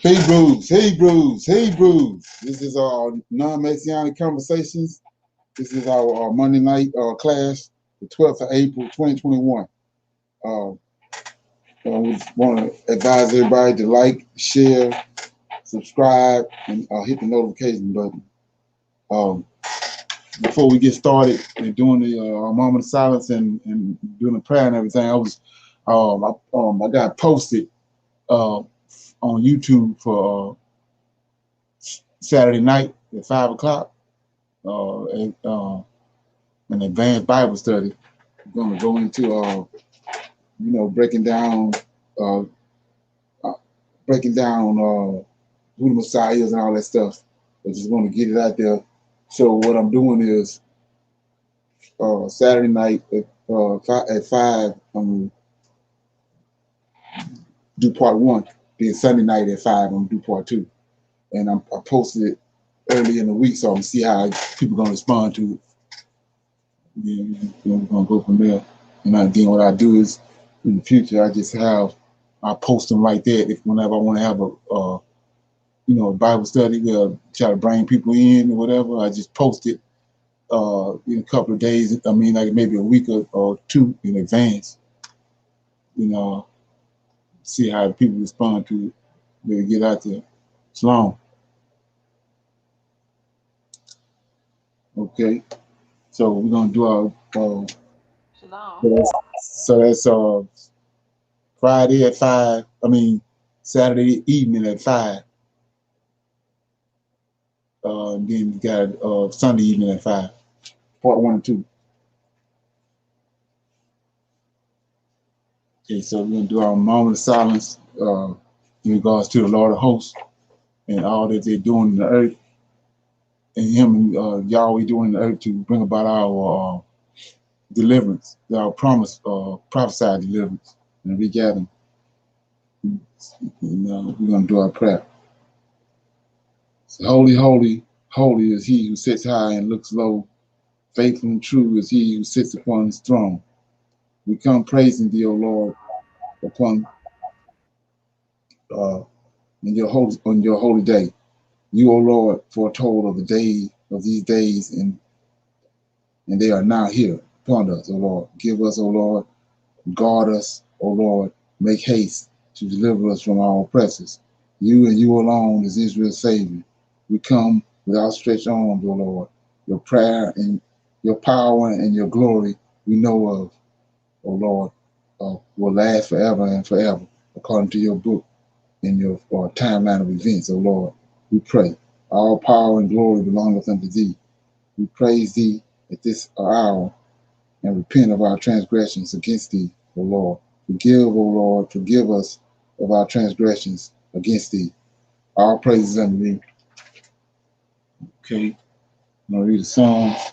Hebrews. This is our non-Messianic conversations. This is our Monday night class, the 12th of April, 2021. We want to advise everybody to like, share, subscribe, and hit the notification button. Before we get started and doing the moment of silence and doing the prayer and everything, I got posted on YouTube for Saturday night at 5 o'clock, an advanced Bible study. We're going to go into, breaking down who the Messiah is and all that stuff. I just want to get it out there. So what I'm doing is Saturday night at 5, do part 1. Then Sunday night at 5, I'm going to do part 2. And I posted it early in the week, so I'm going to see how people are going to respond to it. Then we're going to go from there. And again, what I do is, in the future, I post them like that. If whenever I want to have a Bible study, we'll try to bring people in or whatever, I just post it in a couple of days. I mean, like maybe a week or two in advance. See how people respond to it. They'll get out there. Shalom. Okay. So we're gonna do our Shalom. So that's Friday at 5. Saturday evening at 5. Then you got Sunday evening at 5. Part 1 and 2. Okay, so we're gonna do our moment of silence in regards to the Lord of hosts and all that they're doing in the earth, and Him and Yahweh doing in the earth to bring about our deliverance, our promised prophesied deliverance and regathering. We're gonna do our prayer. So, holy, holy, holy is He who sits high and looks low. Faithful and true is He who sits upon His throne. We come praising Thee, O Lord, on your holy day. You, O Lord, foretold of the day of these days, and they are now here upon us, O Lord. Give us, O Lord, guard us, O Lord. Make haste to deliver us from our oppressors. You and you alone is Israel's Savior. We come with outstretched arms, O Lord. Your prayer and your power and your glory we know of, O Lord, will last forever and forever, according to your book and your timeline of events, O Lord. We pray. All power and glory belongeth unto Thee. We praise Thee at this hour and repent of our transgressions against Thee, O Lord. Forgive, O Lord, forgive us of our transgressions against Thee. All praises unto Thee. Okay, I'm going to read the Psalms.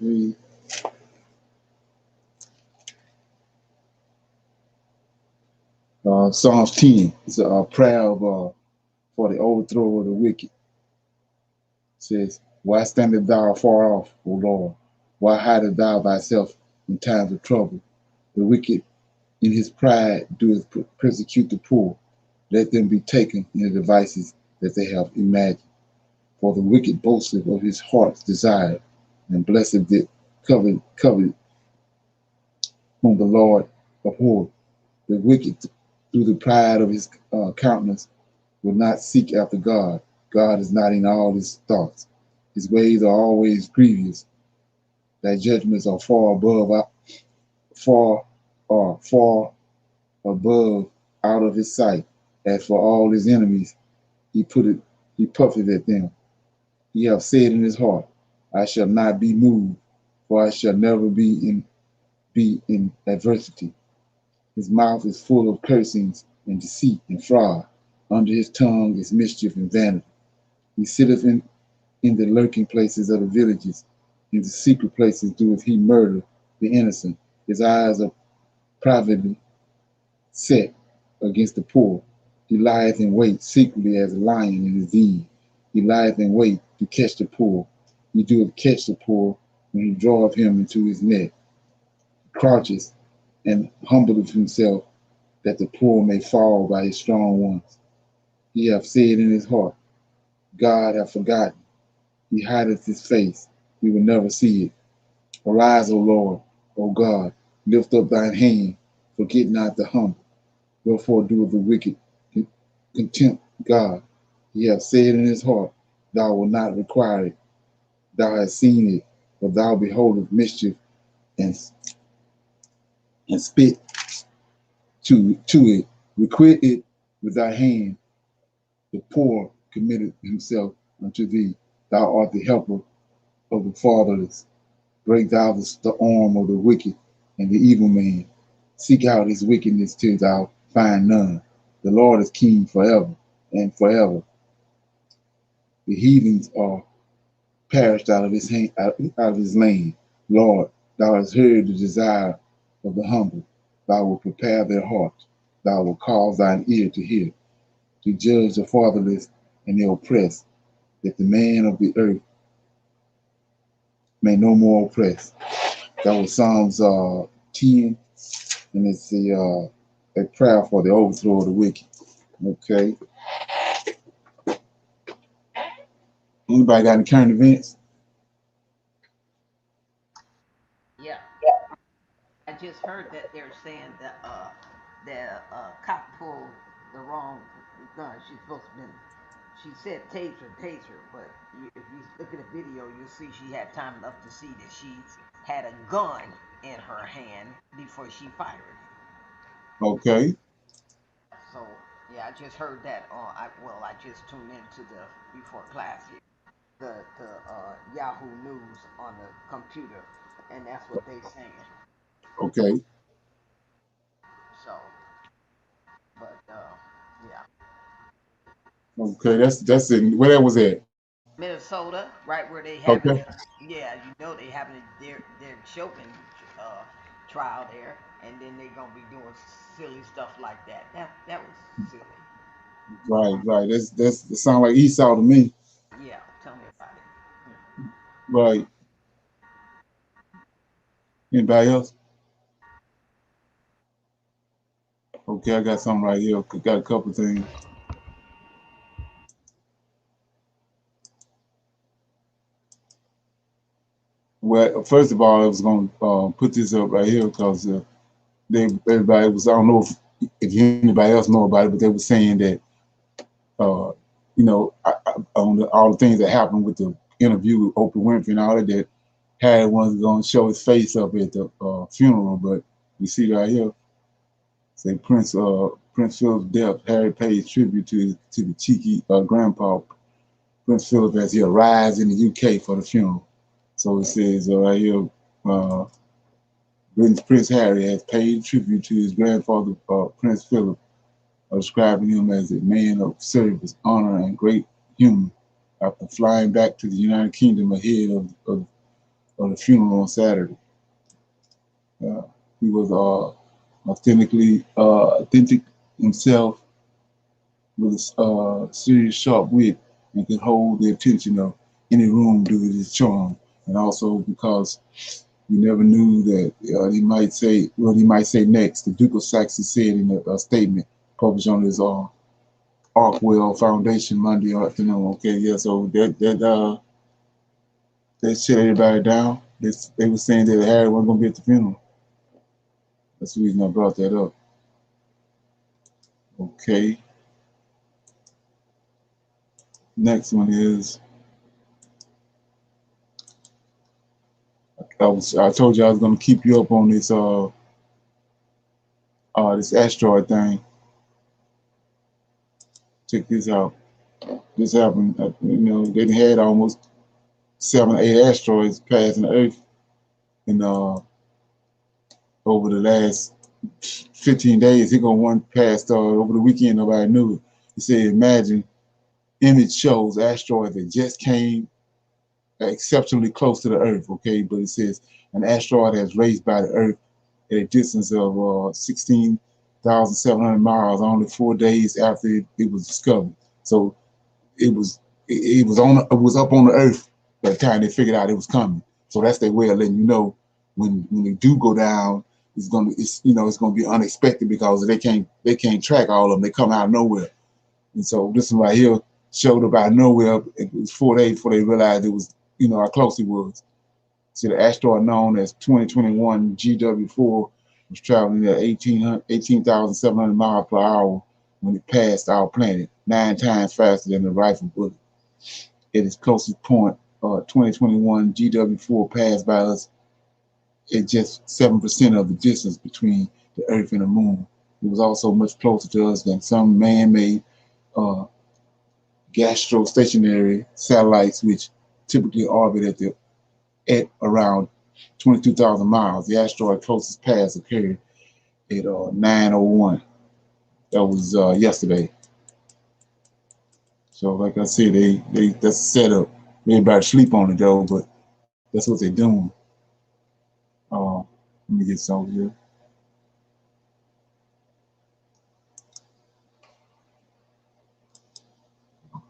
Okay. Psalms 10. It's a prayer for the overthrow of the wicked. It says, why standest thou far off, O Lord? Why hidest thou thyself in times of trouble? The wicked in his pride doeth persecute the poor. Let them be taken in the devices that they have imagined. For the wicked boasteth of his heart's desire, and blessed the covered whom the Lord abhorred. The wicked, through the pride of his countenance, will not seek after God. God is not in all his thoughts. His ways are always grievous. Thy judgments are far above out of his sight. As for all his enemies, he puffeth at them. He hath said in his heart, I shall not be moved, for I shall never be in adversity. His mouth is full of cursings and deceit and fraud. Under his tongue is mischief and vanity. He sitteth in the lurking places of the villages. In the secret places doeth he murder the innocent. His eyes are privately set against the poor. He lieth in wait secretly as a lion in his den. He lieth in wait to catch the poor. He doeth catch the poor when he draweth him into his net. He crouches and humbleth himself that the poor may fall by his strong ones. He hath said in his heart, God hath forgotten. He hideth his face. We will never see it. Arise, O Lord, O God, lift up thine hand. Forget not the humble. Wherefore doeth the wicked contempt God? He hath said in his heart, thou wilt not require it. Thou hast seen it, but thou beholdest mischief and, and spit to it. Requite it with thy hand. The poor committed himself unto thee. Thou art the helper of the fatherless. Break thou the arm of the wicked and the evil man. Seek out his wickedness till thou find none. The Lord is king forever and forever. The heathens are perished out of his hand, out of his land. Lord, thou hast heard the desire of the humble. Thou wilt prepare their hearts. Thou wilt cause thine ear to hear, to judge the fatherless and the oppressed, that the man of the earth may no more oppress. That was Psalms 10, and it's a prayer for the overthrow of the wicked. Okay. Anybody got any current events? Yeah. I just heard that they're saying that the cop pulled the wrong gun. She's supposed to been. She said taser, taser, but if you look at the video, you'll see she had time enough to see that she had a gun in her hand before she fired. Okay. So yeah, I just heard that on. I just tuned into the before class here, the Yahoo News on the computer, and that's what they saying. Okay. So, but yeah, Okay. That's it. Where that was at? Minnesota, right where they Okay. having, yeah, you know they having their Chauvin uh, trial there, and then they gonna be doing silly stuff like that. That was silly. Right. Right. That's it sound like Esau to me. Yeah, tell me about it. Right. Anybody else? Okay. I got something right here. Got a couple things. Well, first of all, I was going to put this up right here because everybody was, I don't know if anybody else know about it, but they were saying that, uh, on all the things that happened with the interview with Oprah Winfrey and all of that, Harry was going to show his face up at the funeral, but you see right here, say Prince Philip's death, Harry pays tribute to the cheeky grandpa, Prince Philip, as he arrives in the UK for the funeral. So it says right here, uh, Britain's Prince Harry has paid tribute to his grandfather, Prince Philip, describing him as a man of service, honor, and great humor after flying back to the United Kingdom ahead of the funeral on Saturday. Uh, he was authentic himself with a serious, sharp wit and could hold the attention of any room due to his charm, and also because you never knew that he might say what he might say next. The Duke of Saxon said in a statement published on his Arkwell Foundation Monday afternoon. Okay, yeah, so that shut everybody down. They were saying that Harry wasn't going to be at the funeral. That's the reason I brought that up. Okay, next one is I told you I was going to keep you up on this asteroid thing. Check this out. This happened. They had almost 7 or 8 asteroids passing the Earth in over the last 15 days. Here go one passed over the weekend. Nobody knew it. He said, imagine image shows asteroid that just came exceptionally close to the Earth. Okay, but it says an asteroid has raced by the Earth at a distance of 16 1,700 miles, only 4 days after it was discovered. So it was it was up on the earth by the time they figured out it was coming. So that's their way of letting you know when they do go down, it's gonna be unexpected because they can't track all of them. They come out of nowhere. And so this one right here showed up out of nowhere. It was 4 days before they realized it was, how close it was. See, the asteroid known as 2021 GW4 was traveling at 18,700 miles per hour when it passed our planet, 9 times faster than the rifle bullet. At its closest point, 2021 GW4 passed by us at just 7% of the distance between the Earth and the Moon. It was also much closer to us than some man-made uh, gastrostationary satellites, which typically orbit at around 22,000 miles. The asteroid closest pass occurred at 9:01. That was yesterday. So, like I said, they that's a setup. Everybody sleep on it though, but that's what they're doing. Uh, Let me get some here.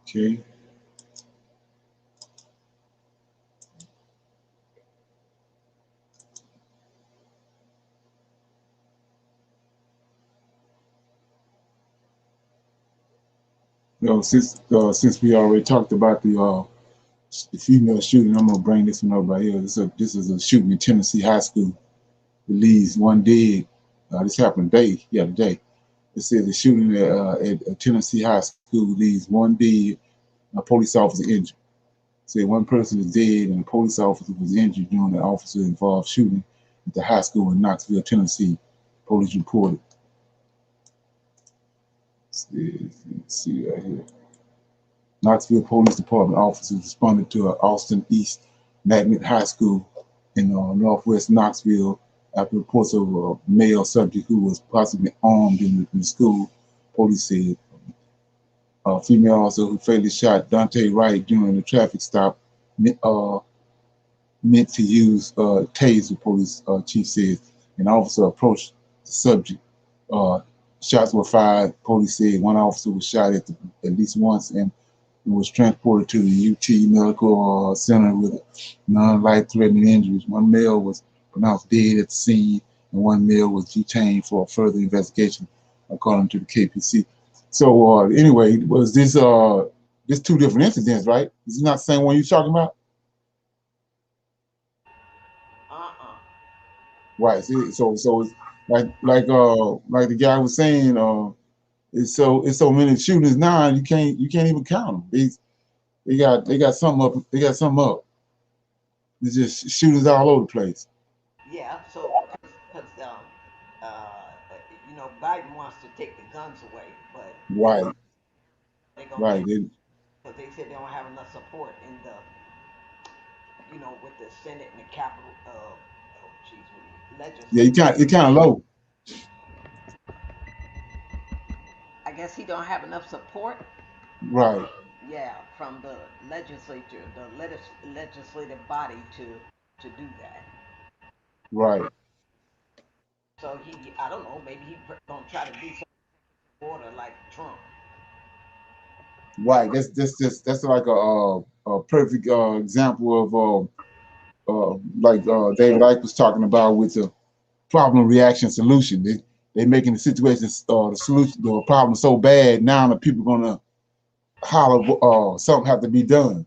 Okay. Since we already talked about the female shooting, I'm gonna bring this one up right here. This is a shooting in Tennessee high school. It leaves one dead. This happened today. It says the shooting at a Tennessee high school leaves one dead, a police officer injured. Say one person is dead and a police officer was injured during the officer-involved shooting at the high school in Knoxville, Tennessee. Police reported. Let's see right here. Knoxville Police Department officers responded to Austin East Magnet High School in northwest Knoxville after reports of a male subject who was possibly armed in the school. Police said a female officer who fatally shot Dante Wright during the traffic stop uh, meant to use taser, police chief said. An officer approached the subject. Uh, Shots were fired. Police said one officer was shot at least once and was transported to the UT Medical Center with non-life-threatening injuries. One male was pronounced dead at the scene, and one male was detained for further investigation, according to the KPC. So anyway, was this two different incidents, right? This is not the same one you're talking about, Uh-uh. right? So it's like the guy was saying, it's so many shootings now you can't even count them. They got something up. They got something up. It's just shootings all over the place. Yeah. So, uh, Biden wants to take the guns away, but Right, they're gonna right. take because they said they don't have enough support in the, with the Senate and the Capitol, oh, geez, with the Yeah, legislature. it kind of low. I guess he don't have enough support. Right, Yeah, from the legislature, the legislative body to do that. right, So I don't know, maybe he gonna try to do something order like Trump. right. That's like a perfect example of like David Icke was talking about with the problem reaction solution. They making the situation the solution the problem so bad now the people gonna holler something have to be done.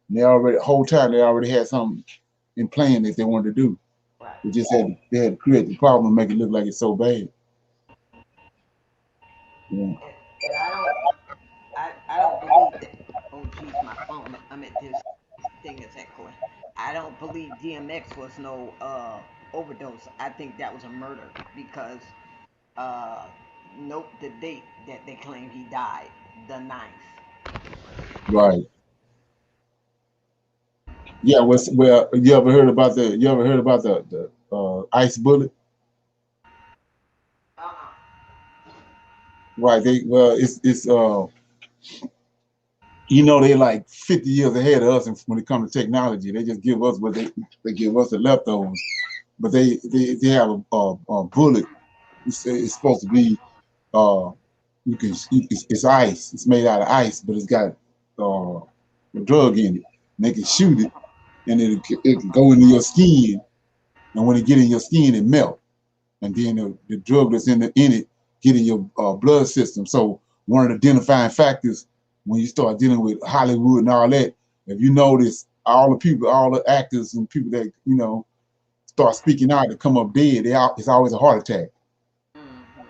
And they already the whole time they already had something in plan that they wanted to do. Right. They had to create the problem and make it look like it's so bad. Yeah. And I don't believe that. Oh, geez, my phone. I'm at this thing is echoing. I don't believe DMX was no overdose. I think that was a murder because uh, note the date that they claim he died, the ninth. Right. Yeah. Well, you ever heard about the ice bullet? Uh-uh. Right. It's they like 50 years ahead of us when it comes to technology. They just give us what they give us the leftovers. But they have a bullet. It's supposed to be. uh, it's ice. It's made out of ice, but it's got a drug in it. And they can shoot it, and it can go into your skin. And when it get in your skin, it melt. And then the drug that's in it get in your blood system. So one of the identifying factors when you start dealing with Hollywood and all that, if you notice all the people, all the actors and people that start speaking out to come up dead, it's always a heart attack. Mm-hmm.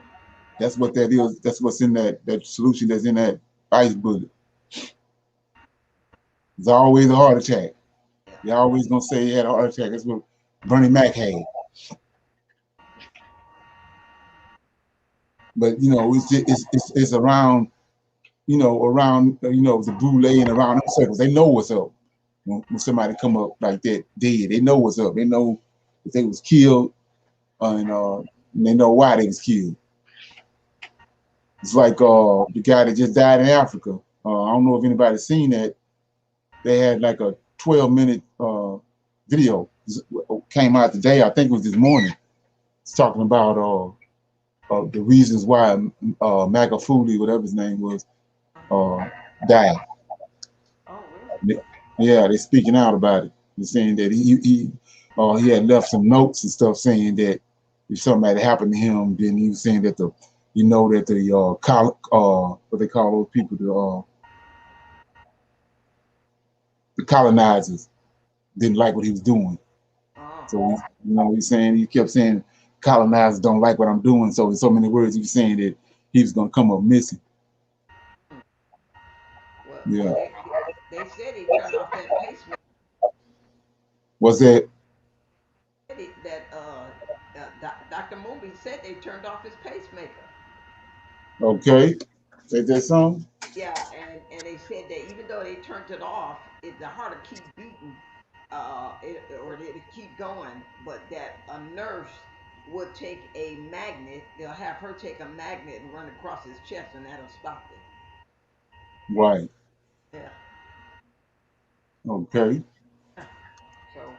That's what that is. That's what's in that solution that's in that ice bullet. It's always a heart attack. Yeah. They're always gonna say he had a heart attack. That's what Bernie Mac had. But it's around around the boule and around them circles. They know what's up when somebody come up like that dead. They know what's up. They know if they was killed and they know why they was killed. It's like the guy that just died in Africa. I don't know if anybody's seen that. They had like a 12-minute video came out today. I think it was this morning. It's talking about the reasons why Magafuli, whatever his name was, uh, died. Oh, really? Yeah, they're speaking out about it. They're saying that he had left some notes and stuff saying that if something had happened to him, then he was saying that that the what they call those people, the colonizers didn't like what he was doing. Oh. So he's saying he kept saying colonizers don't like what I'm doing. So in so many words, he was saying that he was gonna come up missing. Mm. Well, Yeah. they said he turned off that pacemaker. Was that Dr. Mooney said they turned off his pacemaker. okay? Is that something? Yeah, and they said that even though they turned it off, the heart will keep beating, or it'll keep going. But that a nurse would take a magnet. They'll have her take a magnet and run across his chest, and that'll stop it. Right. Yeah. Okay. Yeah. So,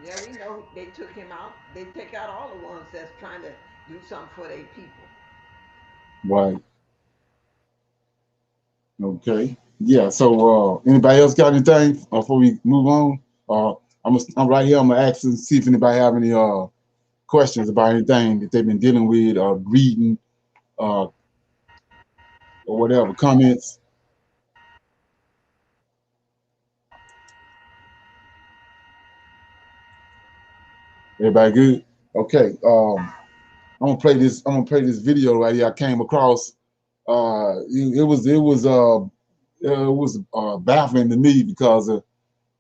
yeah, we know they took him out. They take out all the ones that's trying to do something for their people. Right. Okay. Yeah. So, anybody else got anything before we move on? I'm right here. I'm gonna ask and see if anybody have any questions about anything that they've been dealing with or reading uh, or whatever. Comments. Everybody good? Okay. I'm gonna play this video right here. I came across. It was baffling to me because I'm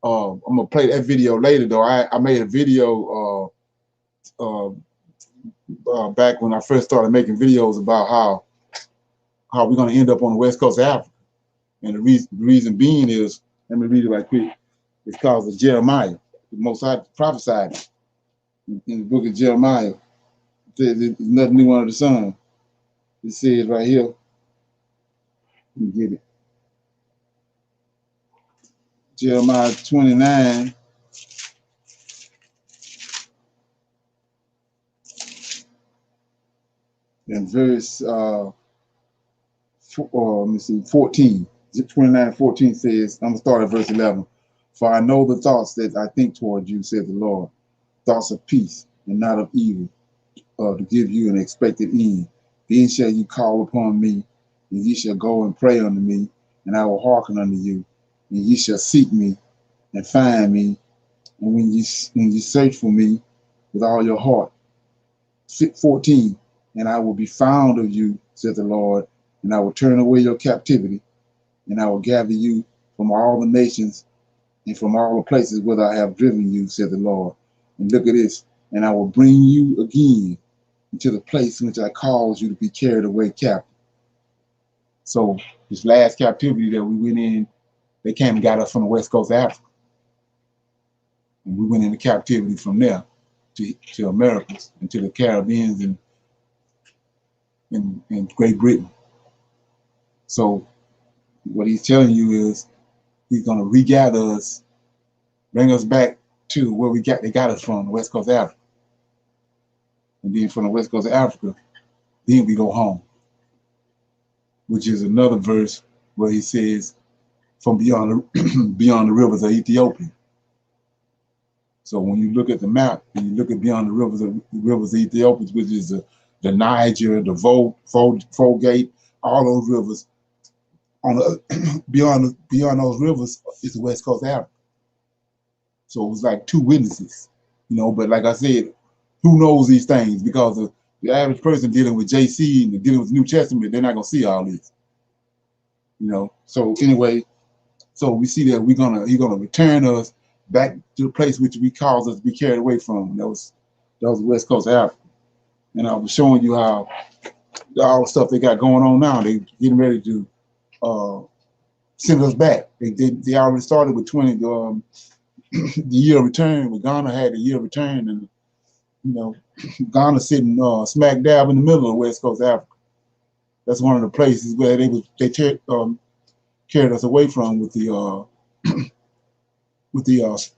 gonna play that video later. Though I made a video back when I first started making videos about how we're gonna end up on the west coast of Africa, and the reason being is, let me read it right quick. It's called the Jeremiah. The Most High prophesied in the book of Jeremiah. There's nothing new under the sun. It says right here. Let me get it. Jeremiah 29 and verse let me see, 14. 29:14 says, I'm gonna start at verse 11. For I know the thoughts that I think toward you, said the Lord, thoughts of peace and not of evil, to give you an expected end. Then shall you call upon me, and ye shall go and pray unto me, and I will hearken unto you, and ye shall seek me and find me, and when you search for me with all your heart. 14, and I will be found of you, said the Lord, and I will turn away your captivity, and I will gather you from all the nations and from all the places whither I have driven you, said the Lord. And look at this, and I will bring you again into the place in which I caused you to be carried away captive. So this last captivity that we went in, they came and got us from the west coast of Africa, and we went into captivity from there to Americas and to the Caribbeans and Great Britain. So what he's telling you is he's going to regather us, bring us back to where they got us from, the west coast of Africa. And then from the west coast of Africa, then we go home. which is another verse where he says, from beyond beyond the rivers of Ethiopia. So when you look at the map and you look at beyond the rivers of Ethiopia, which is the Niger, the Volgate, all those rivers, on the, beyond those rivers is the west coast of Africa. So it was like two witnesses, you know. But like I said, who knows these things? Because the average person dealing with JC and dealing with the New Testament, they're not gonna see all this, you know. So anyway, so we see that he's gonna return us back to the place which we caused us to be carried away from. That was the west coast of Africa. And I was showing you how all the stuff they got going on now, they getting ready to send us back. They already started with 20 the year of return. With Ghana had the year of return, and you know, Ghana sitting smack dab in the middle of the west coast of Africa. That's one of the places where they carried us away from with the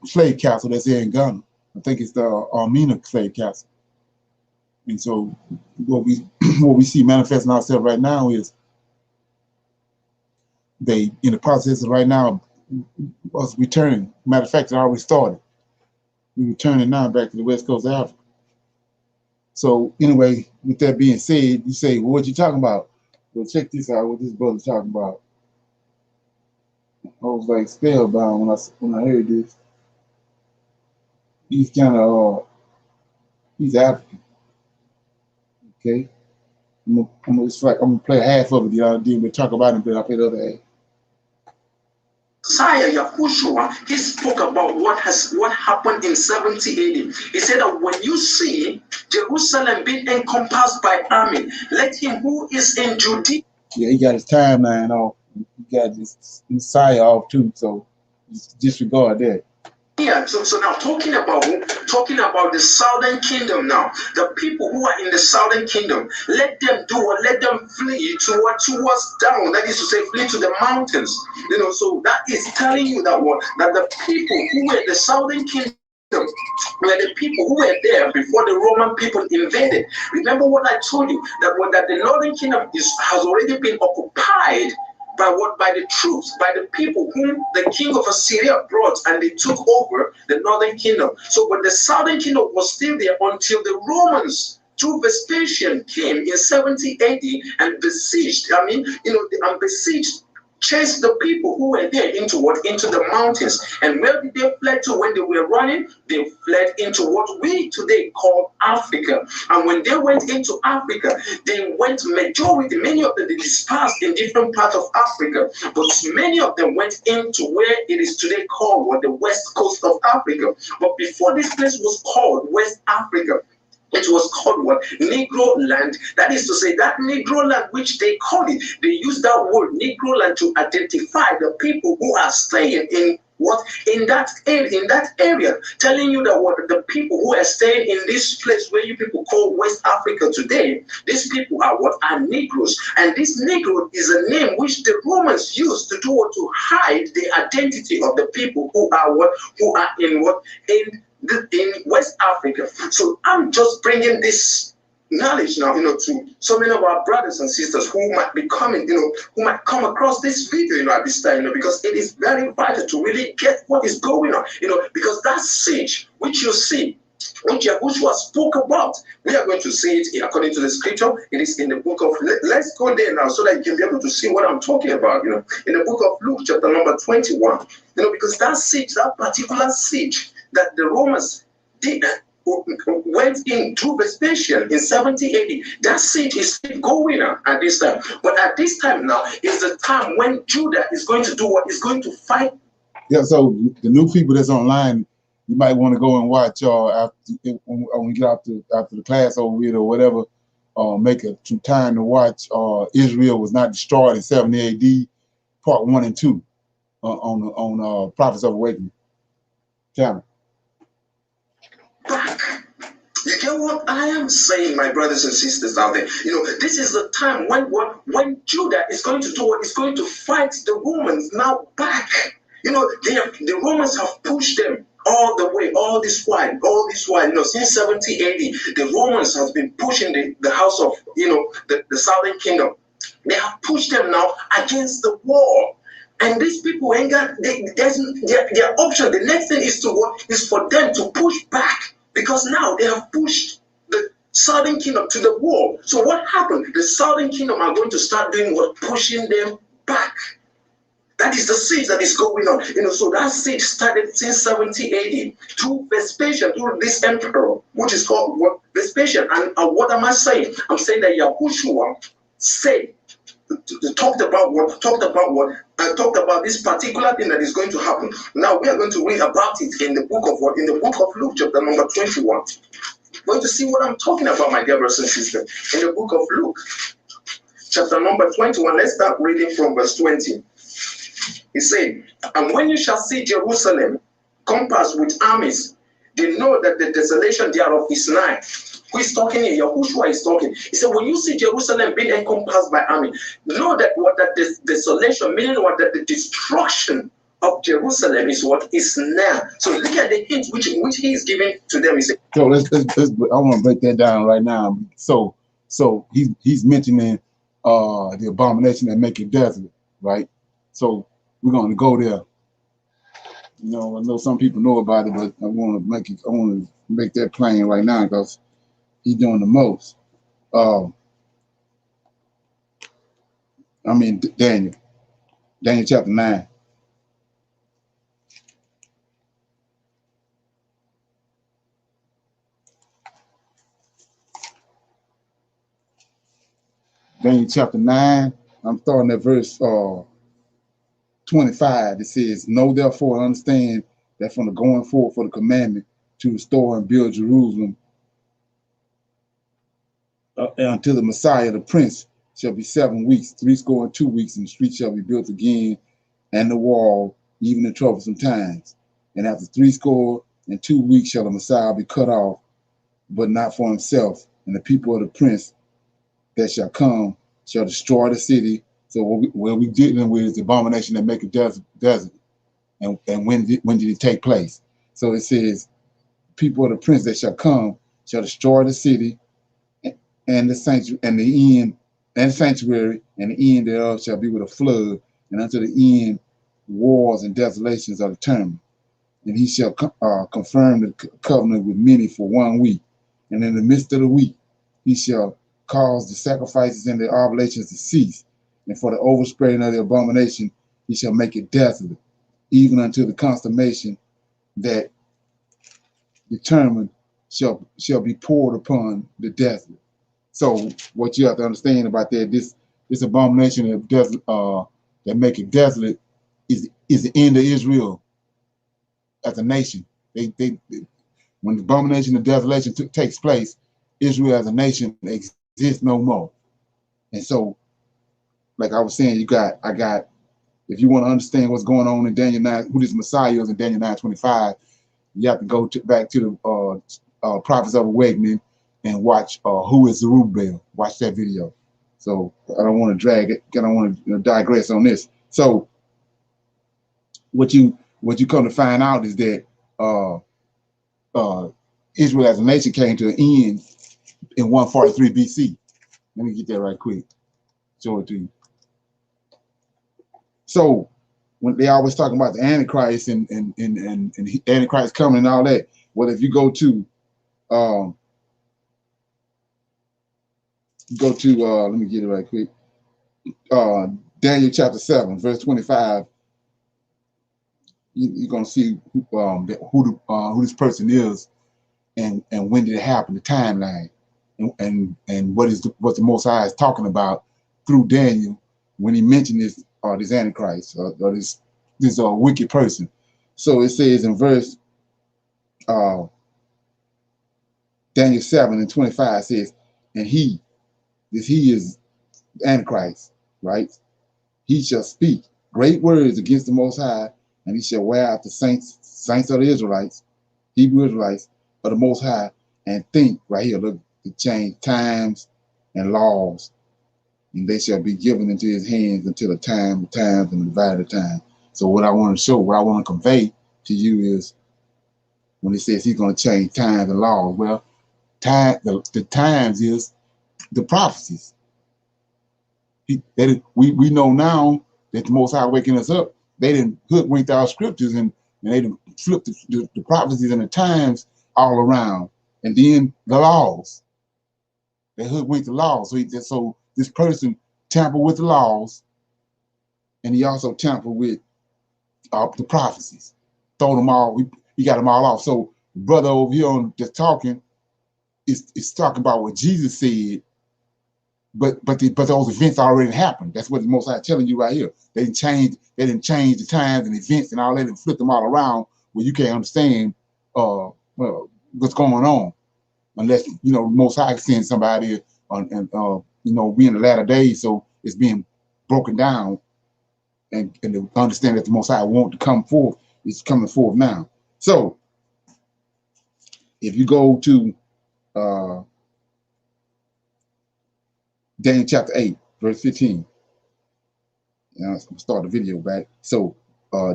slave castle that's here in Ghana. I think it's the Armenia slave castle. And so what we see manifesting ourselves right now is they in the process of right now us returning. Matter of fact, it already started. We're returning now back to the west coast of Africa. So anyway, with that being said, you say, well, what you talking about? Well, check this out. What this brother's talking about. I was like spellbound when I heard this. He's kind of he's African. Okay, I'm gonna play half of it. Y'all did we talk about it, but I'll play the other half. Messiah Yahushua, he spoke about what happened in 70 AD. He said that when you see Jerusalem being encompassed by army, let him who is in Judea. Yeah, he got his timeline off. He got his Messiah off too, so disregard that. Yeah, so now talking about the southern kingdom now, the people who are in the southern kingdom, let them do what? Let them flee towards down. That is to say, flee to the mountains. You know, so that is telling you that the people who were in the southern kingdom were the people who were there before the Roman people invaded. Remember what I told you, that the northern kingdom has already been occupied by the troops, by the people whom the king of Assyria brought, and they took over the northern kingdom. So, but the southern kingdom was still there until the Romans, through Vespasian, came in 70 AD and besieged. Chased the people who were there into the mountains. And where did they fled to when they were running? They fled into what we today call Africa. And when they went into Africa, they went many of them they dispersed in different parts of Africa, but many of them went into where it is today called the west coast of Africa. But before this place was called West Africa, it was called what? Negro land. That is to say, that Negro land, which they call it, they use that word Negro land to identify the people who are staying in that area, telling you that the people who are staying in this place where you people call West Africa today, these people are Negroes. And this Negro is a name which the Romans used to hide the identity of the people who are in West Africa. So I'm just bringing this knowledge now, to so many of our brothers and sisters who might be coming, who might come across this video, at this time, because it is very vital to really get what is going on, because that siege which you see, which Yahushua spoke about, we are going to see it according to the scripture. It is in the book of, let's go there now so that you can be able to see what I'm talking about, in the book of Luke, chapter number 21, because that siege, that particular siege that the Romans did, went in through Vespasian in 70 AD. That siege is still going on at this time. But at this time now is the time when Judah is going to do what? Is going to fight. Yeah, so the new people that's online, you might want to go and watch when we get after the class over here or whatever, make some time to watch Israel Was Not Destroyed in 70 AD, part 1 and 2 on Prophets of Awakening channel. Back. You get what I am saying, my brothers and sisters out there? This is the time when Judah is going to do what? Is going to fight the Romans now back. The Romans have pushed them all the way, all this while, since 70 AD, the Romans have been pushing the house of, the southern kingdom. They have pushed them now against the wall. And these people ain't got their option. The next thing is to what is for them to push back, because now they have pushed the southern kingdom to the wall. So what happened? The southern kingdom are going to start doing what? Pushing them back. That is the siege that is going on. So that siege started since 70 AD through Vespasian, through this emperor, which is called what? Vespasian. And what am I saying? I'm saying that Yahushua said, talked about this particular thing that is going to happen. Now we are going to read about it in the book of what? In the book of Luke, chapter number 21. We're going to see what I'm talking about, my dear brothers and sisters. In the book of Luke, chapter number 21, let's start reading from verse 20. He said, and when you shall see Jerusalem compassed with armies, they know that the desolation thereof is nigh. Who is talking here? Yahushua is talking. He said, when you see Jerusalem being encompassed by army, know that what that desolation, meaning what that the destruction of Jerusalem is what is now. So look at the hint which he is giving to them. He said, so let's I want to break that down right now. So he's mentioning the abomination that make it desolate, right? So we're going to go there. I know some people know about it, but I want to make that plain right now, because he's doing the most. Daniel chapter 9. Daniel chapter 9, I'm starting at verse 25. It says, know therefore, understand that from the going forth for the commandment to restore and build Jerusalem until the Messiah, the Prince, shall be 7 weeks, 62 weeks, and the street shall be built again, and the wall, even in troublesome times. And after 62 weeks shall the Messiah be cut off, but not for himself. And the people of the Prince that shall come shall destroy the city. So what we dealing with is the abomination that make it desert. And when did it take place? So it says, people of the Prince that shall come shall destroy the city and the sanctuary, and the end, and the sanctuary, and the end thereof shall be with a flood, and unto the end wars and desolations are determined. And he shall confirm the covenant with many for 1 week. And in the midst of the week, he shall cause the sacrifices and the oblations to cease. And for the overspreading of the abomination, he shall make it desolate, even unto the consummation that determined shall be poured upon the desolate. So what you have to understand about that, this abomination that make it desolate is the end of Israel as a nation. When the abomination of desolation takes place, Israel as a nation exists no more. And so, like I was saying, if you want to understand what's going on in Daniel 9, who this Messiah is in Daniel 9:25, you have to go back to the prophets of awakening and watch Who is Zerubbabel. Watch that video. So I don't want to drag it. I don't want to digress on this. So what you come to find out is that Israel as a nation came to an end in 143 BC. Let me get that right quick. Show it to you. So when they always talking about the Antichrist and Antichrist coming and all that, well, if you go to let me get it right quick. Daniel chapter 7, verse 25. You're gonna see who this person is and when did it happen, the timeline, and what the Most High is talking about through Daniel when he mentioned this Antichrist or this wicked person. So it says in verse Daniel 7:25 says, and he is Antichrist, right? He shall speak great words against the Most High, and he shall wear out the saints of the Israelites, Hebrew Israelites of the Most High, and think, right here, look, to change times and laws, and they shall be given into his hands until the times and the divided time. So what I want to show, what I want to convey to you is when it says he's going to change times and laws, well, the times is the prophecies. We know now that the Most High waking us up. They didn't hoodwink our scriptures and they didn't flip the prophecies and the times all around, and then the laws. They hoodwinked the laws. So this person tampered with the laws, and he also tampered with the prophecies. Throw them all. He got them all off. So the brother over here on just talking is talking about what Jesus said, but those events already happened. That's what the Most High telling you right here. They didn't change the times and events and all that and flip them all around where you can't understand what's going on unless Most High sends somebody and we in the latter days, so it's being broken down and to understand that the Most High want to come forth. It's coming forth now. So if you go to Daniel chapter 8, verse 15. I'll start the video back. So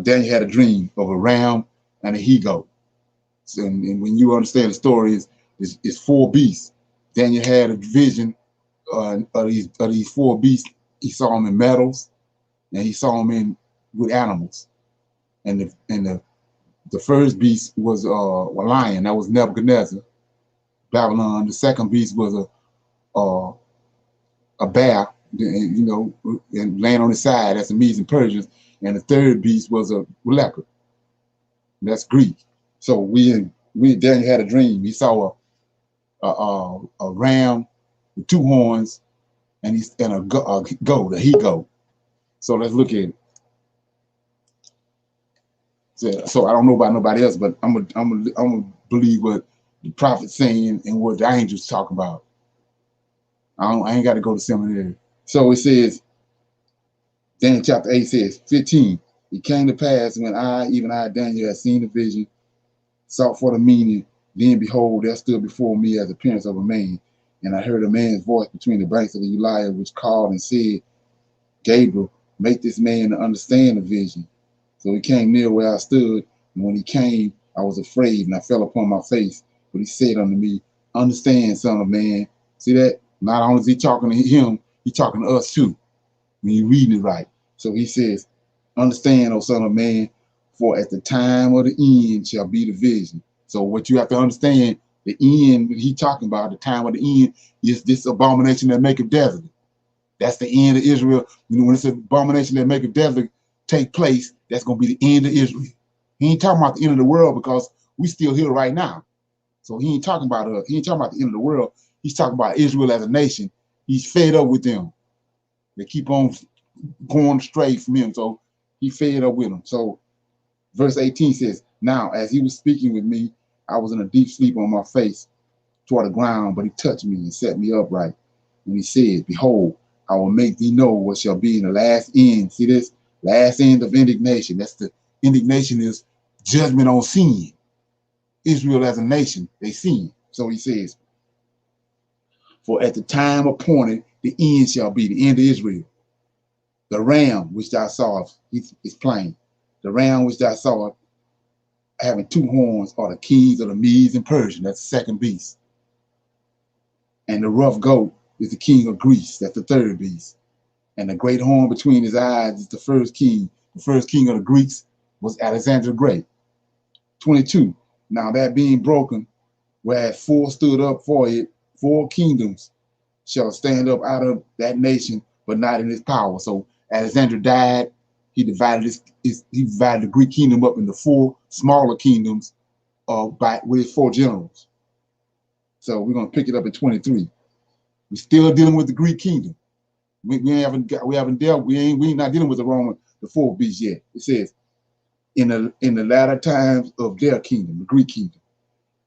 Daniel had a dream of a ram and a he-goat. So, and when you understand the story, it's four beasts. Daniel had a vision of these four beasts. He saw them in metals, and he saw them with animals. And the first beast was a lion. That was Nebuchadnezzar, Babylon. The second beast was a bear, and laying on his side. That's the Medes and Persians. And the third beast was a leopard. That's Greek. So Daniel had a dream. He saw a ram with two horns and a goat, a he-goat. So let's look at it. So I don't know about nobody else, but I'm gonna believe what the prophet's saying and what the angels talk about. I ain't got to go to seminary. So it says, Daniel chapter 8 says, 15. It came to pass when even I, Daniel, had seen the vision, sought for the meaning, then behold, there stood before me as the appearance of a man, and I heard a man's voice between the banks of the Uriah, which called and said, Gabriel, make this man to understand the vision. So he came near where I stood, and when he came, I was afraid, and I fell upon my face. But he said unto me, understand, son of man. See that? Not only is he talking to him, he's talking to us too, when you're reading it right. So he says, understand, O son of man, for at the time of the end shall be the vision. So what you have to understand, the end that he's talking about, the time of the end, is this abomination that maketh desolate. That's the end of Israel. When it's an abomination that maketh desolate take place, that's going to be the end of Israel. He ain't talking about the end of the world because we still here right now. So he ain't talking about us. He ain't talking about the end of the world. He's talking about Israel as a nation. He's fed up with them. They keep on going straight from him. So he fed up with them. So verse 18 says, now as he was speaking with me, I was in a deep sleep on my face toward the ground, but he touched me and set me upright. And he said, behold, I will make thee know what shall be in the last end. See this? Last end of indignation. That's the indignation is judgment on sin. Israel as a nation, they sin. So he says, for at the time appointed, the end shall be the end of Israel. The ram which thou sawest is plain. The ram which thou sawest having two horns are the kings of the Medes and Persians. That's the second beast. And the rough goat is the king of Greece. That's the third beast. And the great horn between his eyes is the first king. The first king of the Greeks was Alexander the Great. 22. Now that being broken, whereas four stood up for it, four kingdoms shall stand up out of that nation, but not in his power. So Alexander died. He divided the Greek kingdom up into four smaller kingdoms with his four generals. So we're gonna pick it up in 23. We're still dealing with the Greek kingdom. We ain't not dealing with the fourth beast yet. It says, in the latter times of their kingdom, the Greek kingdom,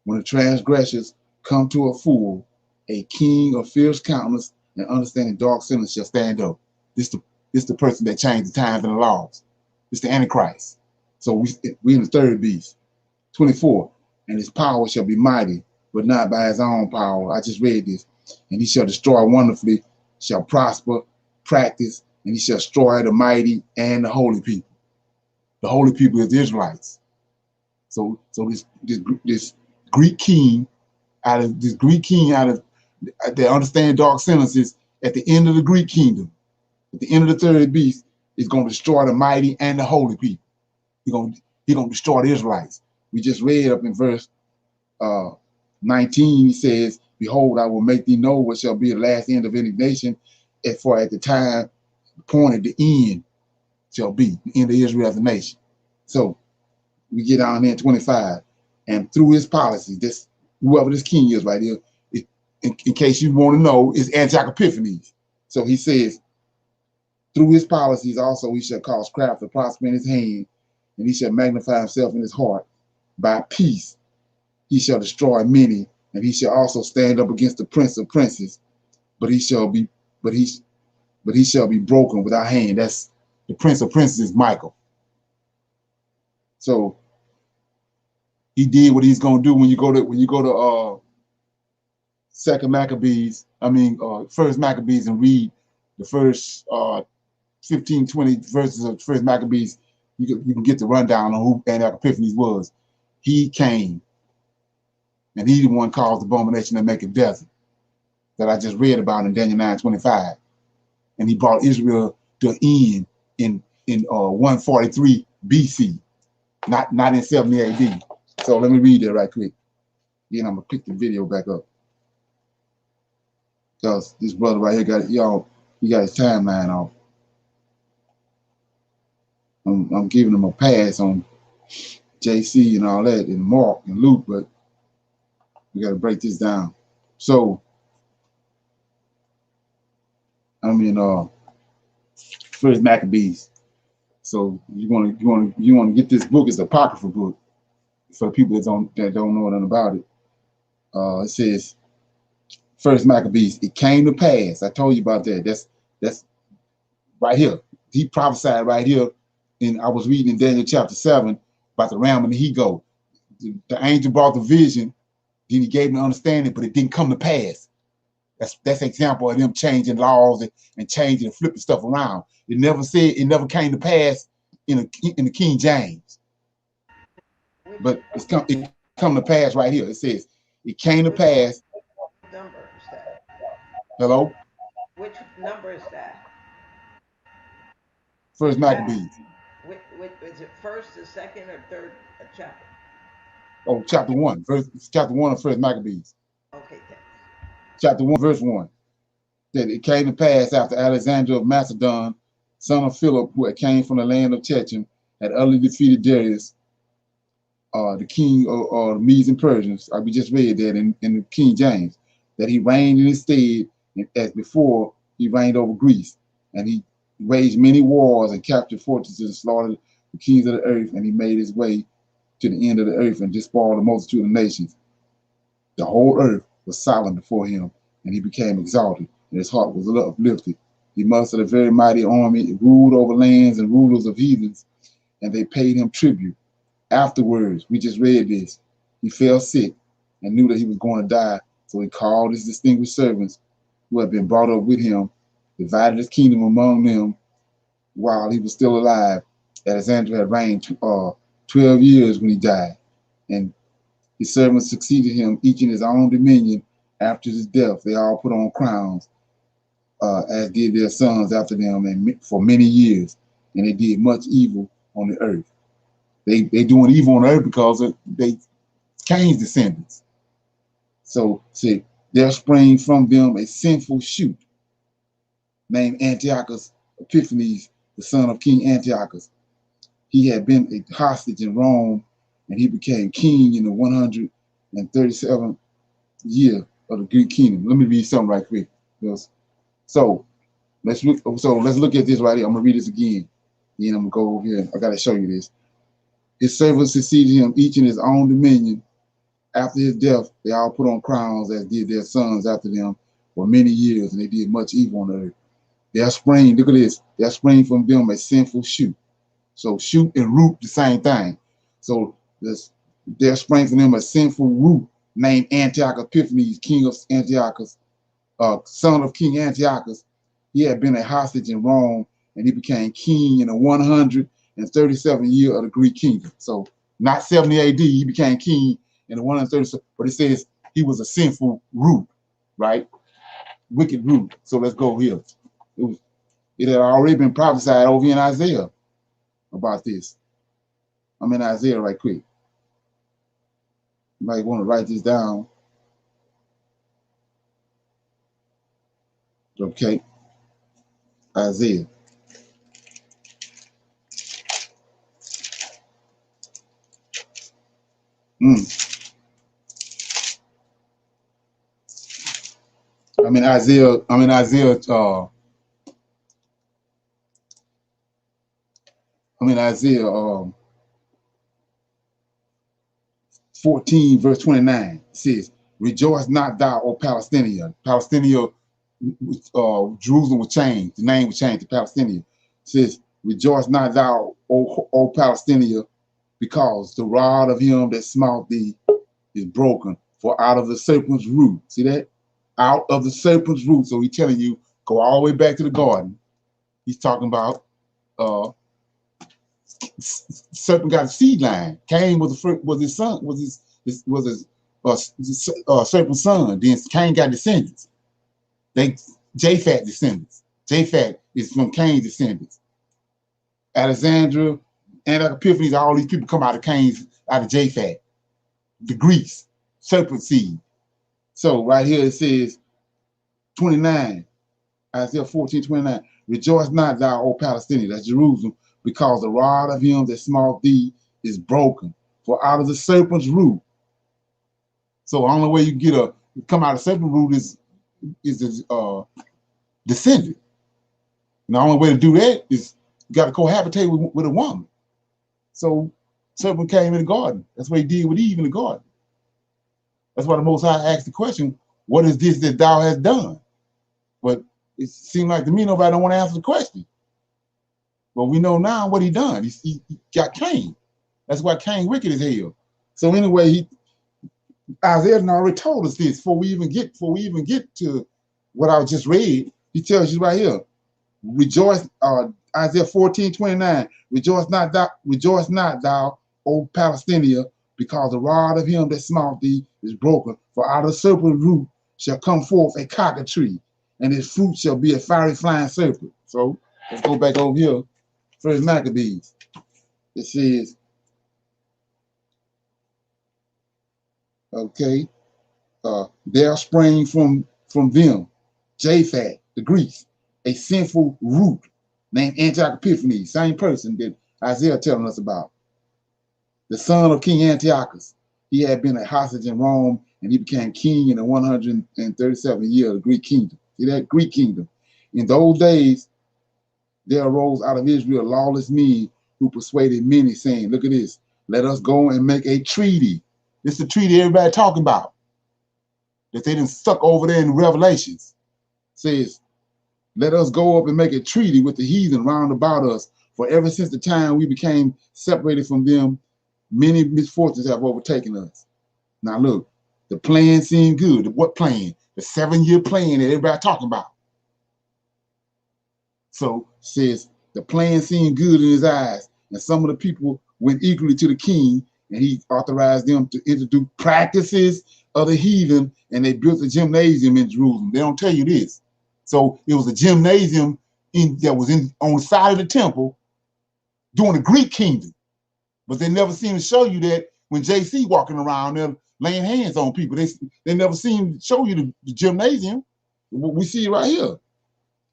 when the transgressors come to a full, a king of fierce countenance and understanding dark sinners shall stand up. This the person that changed the times and the laws. It's the Antichrist. So we in the third beast. 24. And his power shall be mighty, but not by his own power. I just read this. And he shall destroy wonderfully, shall prosper, practice, and he shall destroy the mighty and the holy people. The holy people is the Israelites. So this Greek king out of that understand dark sentences at the end of the Greek kingdom. At the end of the third beast, is going to destroy the mighty and the holy people. He gonna destroy the Israelites. We just read up in verse 19. He says, "Behold, I will make thee know what shall be the last end of any nation, and for at the time appointed the end shall be the end of Israel as a nation." So we get down there in 25, and through his policies, this whoever this king is right here, in case you want to know, is Antioch Epiphanes. So he says, through his policies also he shall cause craft to prosper in his hand, and he shall magnify himself in his heart. By peace he shall destroy many, and he shall also stand up against the prince of princes, but he shall be broken without hand. That's the prince of princes is Michael. So he did what he's gonna do when you go to Second Maccabees, First Maccabees, and read the first 15, 20 verses of First Maccabees. You can get the rundown on who Antioch Epiphanes was. He came, and he the one caused the abomination that make it desert that I just read about in Daniel 9:25, and he brought Israel to an end in 143 BC, not in 70 AD. So let me read that right quick. Then I'm gonna pick the video back up, because this brother right here he got his timeline off. I'm giving him a pass on JC and all that, and Mark and Luke, but we got to break this down. So I'm in First Maccabees. So you want to get this book. It's a apocryphal book for people that don't know nothing about it. It says First Maccabees. It came to pass. I told you about that. That's right here. He prophesied right here. And I was reading in Daniel chapter 7 about the ram and the he-goat. The angel brought the vision, then he gave him the understanding, but it didn't come to pass. That's an example of them changing laws and changing and flipping stuff around. It never came to pass in the King James. But it come to pass right here. It says it came to pass. Number is that? Hello? Which number is that? First Maccabees. Is it first, the second, or third chapter? Oh, chapter 1. Chapter 1 of First Maccabees. Okay, thanks. Chapter 1, verse 1. That it came to pass after Alexander of Macedon, son of Philip, who had came from the land of Checham, had utterly defeated Darius, the king of the Medes and Persians. We just read that in the King James, that he reigned in his stead, as before he reigned over Greece, and he waged many wars and captured fortresses and slaughtered the kings of the earth, and he made his way to the end of the earth and despoiled a multitude of nations. The whole earth was silent before him, and he became exalted, and his heart was uplifted. He mustered a very mighty army, ruled over lands and rulers of heathens, and they paid him tribute. Afterwards, we just read this, he fell sick and knew that he was going to die, so he called his distinguished servants who had been brought up with him, divided his kingdom among them while he was still alive. Alexander had reigned 12 years when he died, and his servants succeeded him, each in his own dominion. After his death, they all put on crowns, as did their sons after them, and for many years, and they did much evil on the earth. They doing evil on the earth because they Cain's descendants. So see, there sprang from them a sinful shoot named Antiochus Epiphanes, the son of King Antiochus. He had been a hostage in Rome, and he became king in the 137th year of the Greek kingdom. Let me read something right quick. So let's look at this right here. I'm gonna read this again. Then I'm gonna go over here. I gotta show you this. His servants succeeded him, each in his own dominion. After his death, they all put on crowns, as did their sons after them, for many years, and they did much evil on the earth. There sprang, look at this, there sprang from them a sinful shoot. So shoot and root, the same thing. So there sprang from them a sinful root named Antiochus Epiphanes, king of Antiochus, son of King Antiochus. He had been a hostage in Rome, and he became king in the 137th year of the Greek kingdom. So not 70 AD, he became king in the 137th, but it says he was a sinful root, right? Wicked root. So let's go here. It had already been prophesied over in Isaiah about this. I'm in Isaiah right quick. You might want to write this down. Okay. Isaiah. I'm in Isaiah. I'm in Isaiah. I'm in Isaiah 14, verse 29. It says, "Rejoice not thou, O Palestinian." Palestinian, Jerusalem was changed. The name was changed to Palestinian. It says, "Rejoice not thou, O Palestinian, because the rod of him that smote thee is broken. For out of the serpent's root," see that? Out of the serpent's root. So he's telling you, go all the way back to the garden. He's talking about serpent got a seed line. Cain was his son, was his serpent's son. Then Cain got descendants. They Japhet descendants. Japhet is from Cain's descendants. Alexandra, Antioch Epiphanes, all these people come out of Japhet. The Greeks, serpent seed. So right here it says 29, Isaiah 14, 29. "Rejoice not thou, O Palestinian," that's Jerusalem, "because the rod of him that smote thee is broken. For out of the serpent's root." So the only way you get come out of the serpent root is descendant. And the only way to do that is you got to cohabitate with a woman. So serpent came in the garden. That's what he did with Eve in the garden. That's why the Most High asked the question, "What is this that thou hast done?" But it seemed like to me nobody don't want to answer the question. But we know now what he done. He got Cain. That's why Cain wicked as hell. So anyway, Isaiah already told us this before we even get to what I just read. He tells you right here, "Rejoice," Isaiah 14, 29. Rejoice not thou, O Palestinian, because the rod of him that smote thee is broken. For out of the serpent root shall come forth a cockatree, and his fruit shall be a fiery flying serpent." So let's go back over here. First Maccabees. It says, okay, there sprang from them Japhet, the Greeks, a sinful root named Antioch Epiphanes, same person that Isaiah telling us about, the son of King Antiochus. He had been a hostage in Rome, and he became king in the 137th year of the Greek kingdom. See that? Greek kingdom. In those days, there arose out of Israel lawless men who persuaded many, saying, look at this, "Let us go and make a treaty." This is the treaty everybody talking about, that they done stuck over there in Revelations. It says, "Let us go up and make a treaty with the heathen round about us. For ever since the time we became separated from them, many misfortunes have overtaken us." Now look, the plan seemed good. What plan? The 7-year plan that everybody talking about. So it says, the plan seemed good in his eyes, and some of the people went eagerly to the king, and he authorized them to introduce practices of the heathen, and they built a gymnasium in Jerusalem. They don't tell you this. So it was a gymnasium that was on the side of the temple during the Greek kingdom. But they never seem to show you that when JC walking around there laying hands on people. They never seem to show you the gymnasium. We see it right here.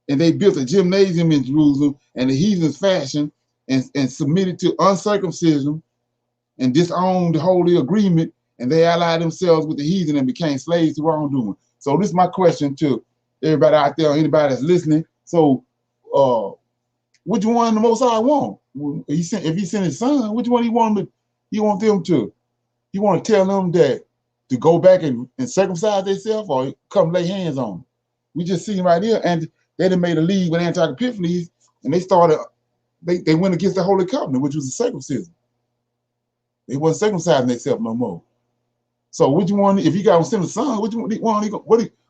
And they built a gymnasium in Jerusalem, and the heathens fashioned and submitted to uncircumcision and disowned the holy agreement, and they allied themselves with the heathen and became slaves to wrongdoing. So this is my question to everybody out there, anybody that's listening. So which one the Most High want? If he sent his son, which one he want them to? He want to tell them that to go back and circumcise themselves, or come lay hands on them? We just seen right here, and they done made a league with Antioch Epiphanes, and they went against the Holy Covenant, which was the circumcision. They wasn't circumcising themselves no more. So which one, if he got to send a son, which one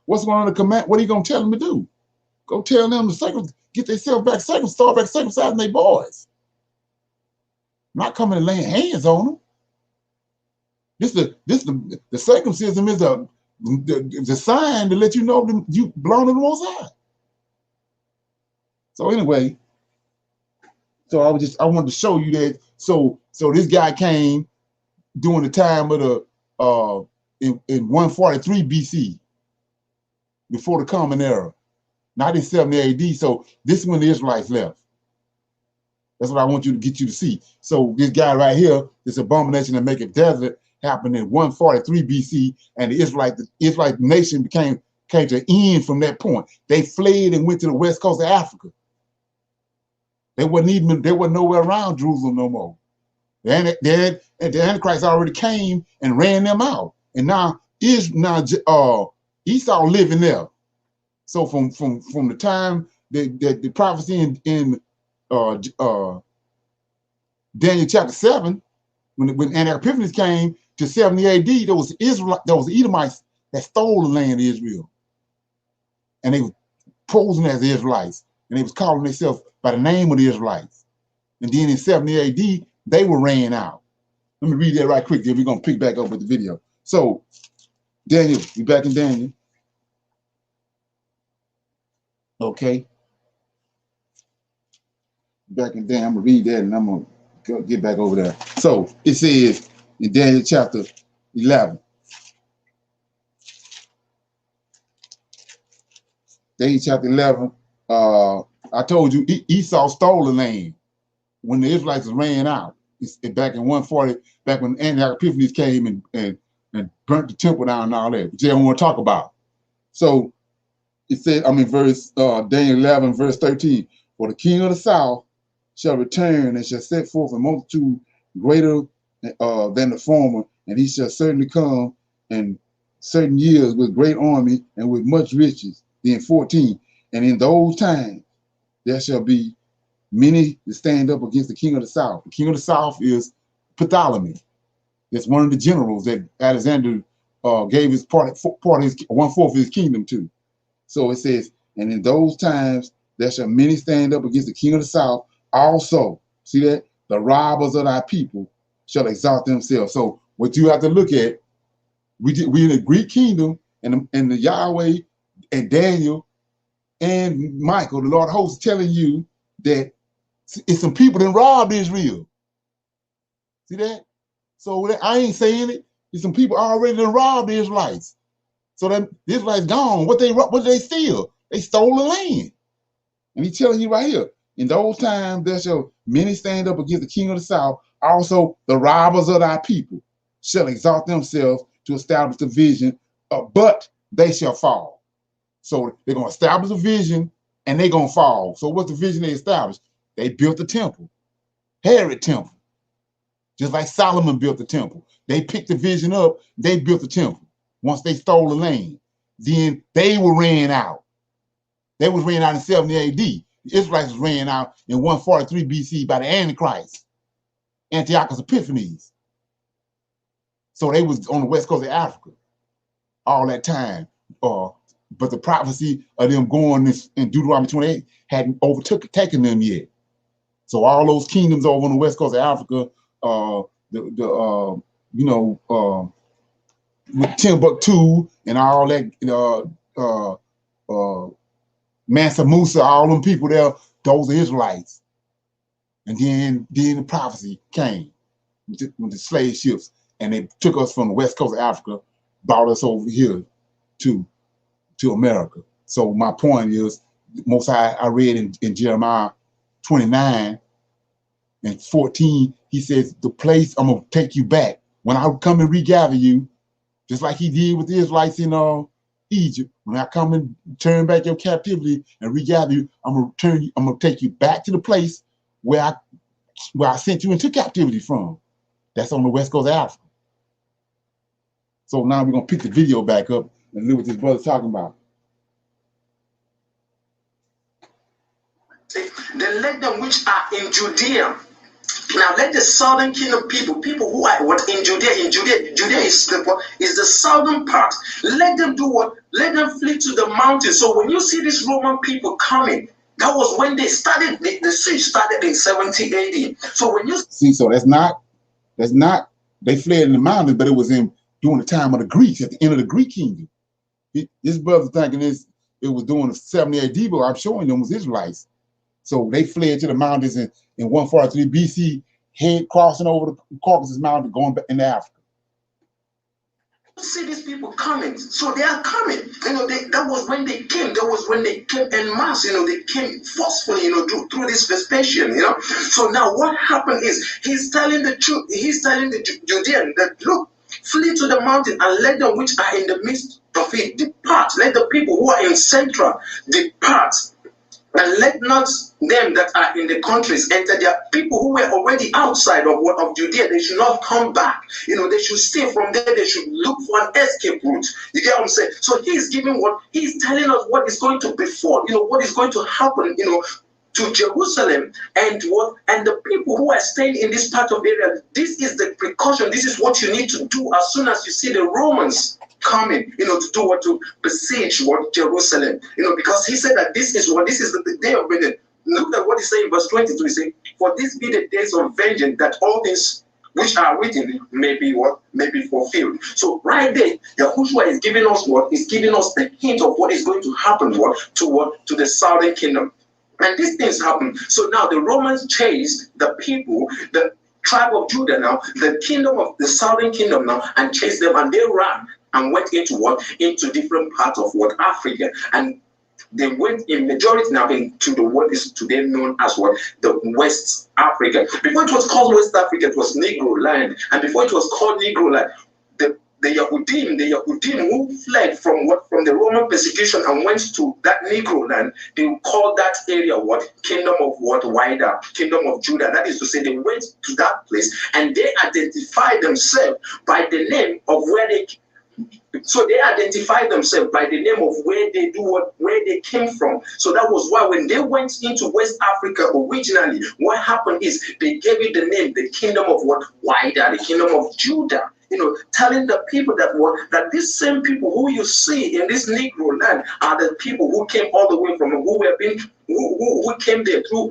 what's going on the command? What are you gonna tell them to do? Go tell them to get themselves back start back circumcising their boys. Not coming and laying hands on them. The circumcision is the sign to let you know you belong to the Most High. So anyway, so I wanted to show you that. So this guy came during the time of the in 143 BC, before the Common Era, not in 70 AD. So this is when the Israelites left. That's what I want you to get you to see. So this guy right here, this abomination that make it desolate, happened in 143 BC, and the Israelite nation came to an end from that point. They fled and went to the west coast of Africa. They wasn't nowhere around Jerusalem no more. The Antichrist already came and ran them out, and now Esau living there. So from the time the prophecy in Daniel chapter 7, when Anti-Epiphanes came to 70 AD, there was Edomites that stole the land of Israel, and they were posing as the Israelites, and they was calling themselves by the name of the Israelites. And then in 70 AD, they were ran out. Let me read that right quick, then we're gonna pick back up with the video. So Daniel, we back in Daniel. Okay. Back in Daniel, I'm gonna read that and I'm gonna get back over there. So it says in Daniel chapter 11. Daniel chapter 11, I told you Esau stole the land when the Israelites ran out. It's back in 140, back when Anti-Epiphanes came and burnt the temple down and all that, which they don't want to talk about. So it said, Daniel 11, verse 13, for the king of the south shall return and shall set forth a multitude greater than the former, and he shall certainly come in certain years with great army and with much riches. Then 14, and in those times there shall be many to stand up against the king of the south. The king of the south is Ptolemy. That's one of the generals that Alexander gave his part of his 1/4 of his kingdom to. So it says, and in those times there shall many stand up against the king of the south. Also, see that? The robbers of thy people shall exalt themselves. So what you have to look at, we in the Greek kingdom, and the Yahweh and Daniel and Michael, the Lord of hosts, telling you that it's some people that robbed Israel. See that? So I ain't saying it. There's some people already that robbed the Israelites. So that the Israelites gone. What did they steal? They stole the land. And he's telling you right here, in those times there shall many stand up against the king of the south. Also, the robbers of thy people shall exalt themselves to establish the vision, but they shall fall. So they're going to establish a vision and they're going to fall. So what's the vision they established? They built the temple, Herod temple, just like Solomon built the temple. They picked the vision up, they built the temple. Once they stole the land, then they were ran out. They was ran out in 70 AD. The Israelites was ran out in 143 BC by the Antichrist, Antiochus Epiphanes. So they was on the west coast of Africa all that time. But the prophecy of them going in Deuteronomy 28 hadn't taken them yet. So all those kingdoms over on the west coast of Africa, with Timbuktu and all that, Mansa Musa, all them people there, those are Israelites. And then the prophecy came with the slave ships, and they took us from the west coast of Africa, brought us over here to America. So my point is, most I read in Jeremiah 29 and 14, he says, the place I'm gonna take you back. When I come and regather you, just like he did with the Israelites in Egypt, when I come and turn back your captivity and regather you, I'm gonna take you back to the place where I sent you into captivity from. That's on the west coast of Africa. So now we're gonna pick the video back up and look what this brother's talking about. Then let them which are in Judea. Now let the southern kingdom people who are in Judea. Judea is the southern part. Let them do what? Let them flee to the mountains. So when you see these Roman people coming, that was when they started. The siege started in 70 AD. So when you see, so that's not. They fled in the mountains, but it was during the time of the Greeks, at the end of the Greek kingdom. This brother thinking it was during the 70 AD, but I'm showing them was Israelites. So they fled to the mountains in 143 BC, head crossing over the Caucasus Mountain, going back into Africa. See these people coming, so they are coming. That was when they came. That was when they came en masse. They came forcefully. Through this Vespasian. So now what happened is he's telling the truth. He's telling the Judean that look, flee to the mountain and let them which are in the midst of it depart. Let the people who are in Central depart. And let not them that are in the countries enter. There are people who were already outside of Judea. They should not come back. They should stay from there. They should look for an escape route. You get what I'm saying? So he's telling us what is going to befall. What is going to happen. To Jerusalem and the people who are staying in this part of area. This is the precaution. This is what you need to do as soon as you see the Romans coming, to besiege Jerusalem, because he said that this is the day of vengeance. Look at what he said in verse 22. He said, for this be the days of vengeance, that all things which are written may be fulfilled. So right there, Yahushua is giving us is giving us the hint of what is going to happen to the southern kingdom. And these things happen. So now the Romans chased the people, the tribe of Judah now, the kingdom of the southern kingdom now, and chased them, and they ran and went into different parts of Africa. And they went in majority now into what is today known as the West Africa. Before it was called West Africa, it was Negro land. And before it was called Negro land, the Yahudim who fled from the Roman persecution and went to that Negro land, they called that area Kingdom of Wider, Kingdom of Judah. That is to say, they went to that place and they identified themselves by the name of where they. So they identified themselves by the name of where they came from. So that was why when they went into West Africa originally, what happened is they gave it the name, the Kingdom of Wider, the Kingdom of Judah. Telling the people that these same people who you see in this Negro land are the people who came all the way from who came there through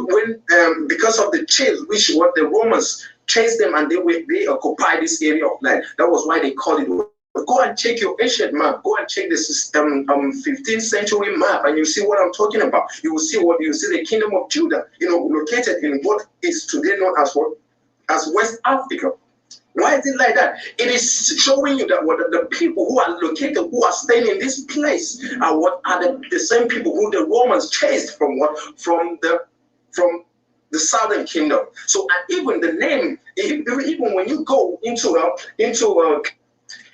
when because of the chase which the Romans chased them and they occupied this area of land. That was why they called it. Go and check your ancient map. Go and check the 15th century map, and you see what I'm talking about. You will see the Kingdom of Judah, located in what is today known as West Africa. Why is it like that? It is showing you that the people who are located, who are staying in this place, are the same people who the Romans chased from the southern kingdom. So, and even the name, even when you go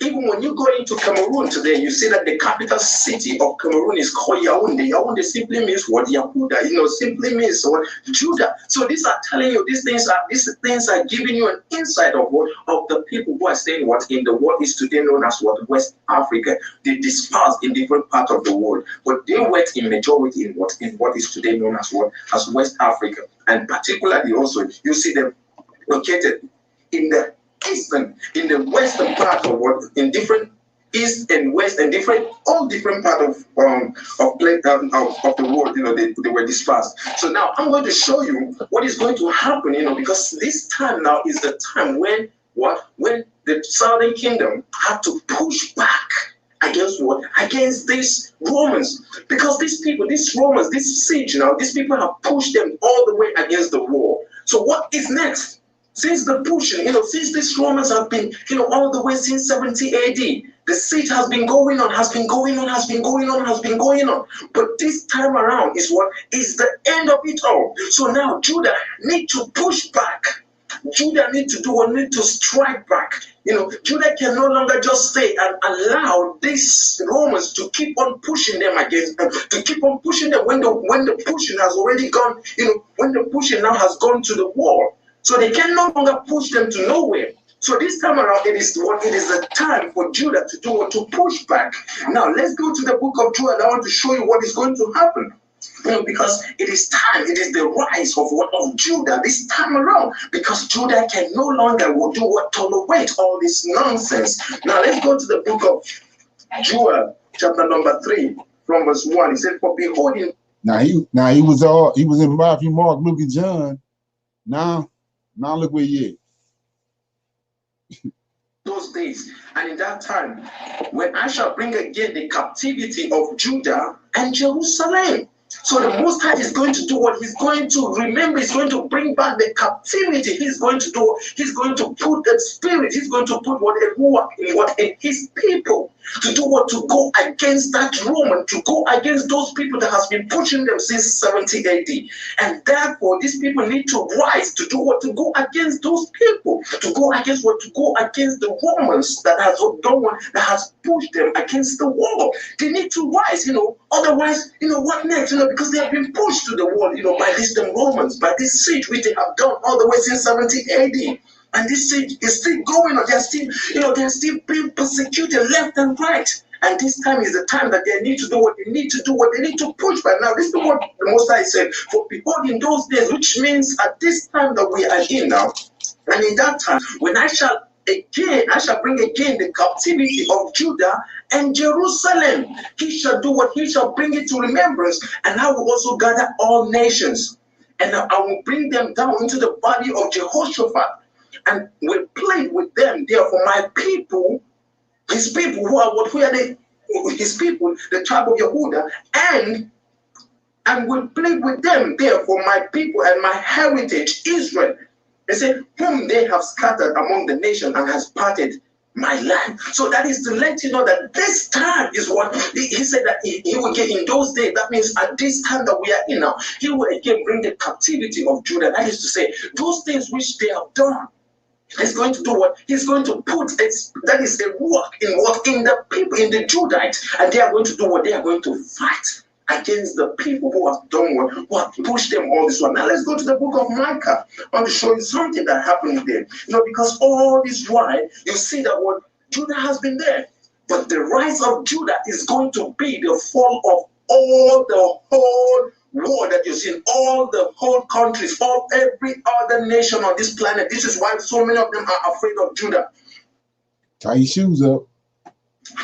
even when you go into Cameroon today, you see that the capital city of Cameroon is called Yaoundé. Yaoundé simply means Yahuda, simply means Judah. So these are telling you these things are giving you an insight of the people who are staying in what is today known as West Africa. They dispersed in different parts of the world, but they went in majority in what is today known as West Africa, and particularly also you see them located in the western part of in different east and west and all different part of the world. They were dispersed. So now I'm going to show you what is going to happen. Because this time now is the time when the southern kingdom had to push back against these Romans, because these Romans, this siege now, these people have pushed them all the way against the wall. So what is next? Since the pushing, since these Romans have been, all the way since 70 AD, the siege has been going on. But this time around is the end of it all. So now Judah need to push back. Judah need to strike back. Judah can no longer just stay and allow these Romans to keep on pushing them against them, to keep on pushing them when the pushing has already gone, when the pushing now has gone to the wall. So they can no longer push them to nowhere. So this time around, it is the time for Judah to push back. Now let's go to the book of Joel. I want to show you what is going to happen. Because it is time, it is the rise of Judah this time around. Because Judah can no longer tolerate all this nonsense. Now let's go to the book of Joel, chapter number 3, from verse 1. He said, "For behold him." Now he was in Matthew, Mark, Luke, and John. Now look where he is. Those days and in that time, when I shall bring again the captivity of Judah and Jerusalem. So the Most High is going to do what? He's going to remember, he's going to bring back the captivity. He's going to do, he's going to put the spirit, he's going to put what in his people. To do what? To go against that Roman, to go against those people that has been pushing them since 70 AD. And therefore, these people need to rise to do what? To go against those people. To go against what? To go against the Romans that has done what? That has pushed them against the wall. They need to rise, Otherwise, what next? Because they have been pushed to the wall, by these Romans, by this siege which they have done all the way since 70 AD. And this siege is still going on. They're still being persecuted left and right. And this time is the time that they need to do what they need to do, what they need to push by now. This is what the Most High said. For behold, in those days, which means at this time that we are in now, and in that time, when I shall bring again the captivity of Judah and Jerusalem. He shall do what? He shall bring it to remembrance, and I will also gather all nations, and I will bring them down into the body of Jehoshaphat, and will plead with them there for my people, his people, who are what? Who are they? His people, the tribe of Yehuda, and will plead with them there for my people and my heritage, Israel. They say, whom they have scattered among the nation and has parted my land. So that is to let you know that this time is what he said that he will get in those days. That means at this time that we are in now, he will again bring the captivity of Judah. That is to say, those things which they have done. He's going to do what? He's going to put that is a work in the people, in the Judites, and they are going to do what? They are going to fight against the people who have done what? Who have pushed them all this one. Now let's go to the book of Micah. I want to show you something that happened there. Because all this while you see that what Judah has been there, but the rise of Judah is going to be the fall of all the whole war that you see in all the whole countries, every other nation on this planet. This is why so many of them are afraid of Judah. Tie your shoes up.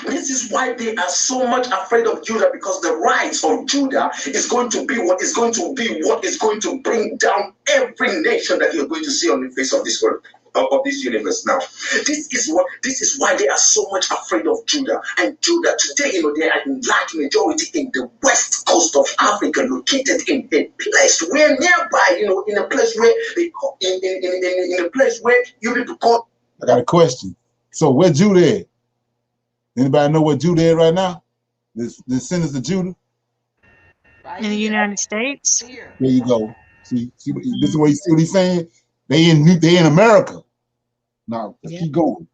This is why they are so much afraid of Judah, because the rise of Judah is going to be what is going to bring down every nation that you're going to see on the face of this world, of this universe now. This is why they are so much afraid of Judah. And Judah today, they are in large majority in the west coast of Africa, located in a place where nearby, in a place where they call in a place where you people call. I got a question. So where Judah at? Anybody know where Judah is right now? The descendants of Judah? Right in the here. United States. Here. There you go. See this is what you see what he's saying? They in America. Now keep going.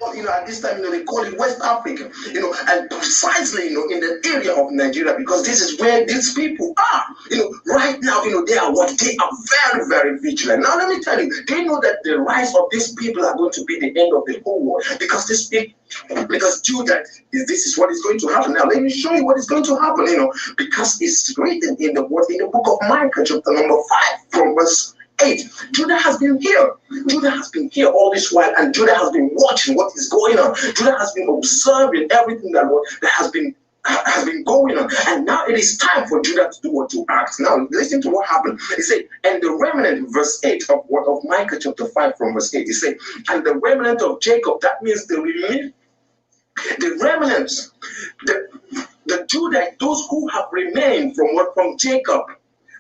At this time, they call it West Africa, and precisely, in the area of Nigeria, because this is where these people are, right now, they are very, very vigilant. Now, let me tell you, they know that the rise of these people are going to be the end of the whole world, because because Judah, this is what is going to happen. Now, let me show you what is going to happen, because it's written in the book of Micah, chapter number 5, from verse 8. Judah has been here. Judah has been here all this while, and Judah has been watching what is going on. Judah has been observing everything that has been going on, and now it is time for Judah to do what to act. Now listen to what happened. He said, and the remnant, verse 8 of Micah chapter 5 from verse 8. He said, and the remnant of Jacob. That means the remnants, the Judah, those who have remained from Jacob.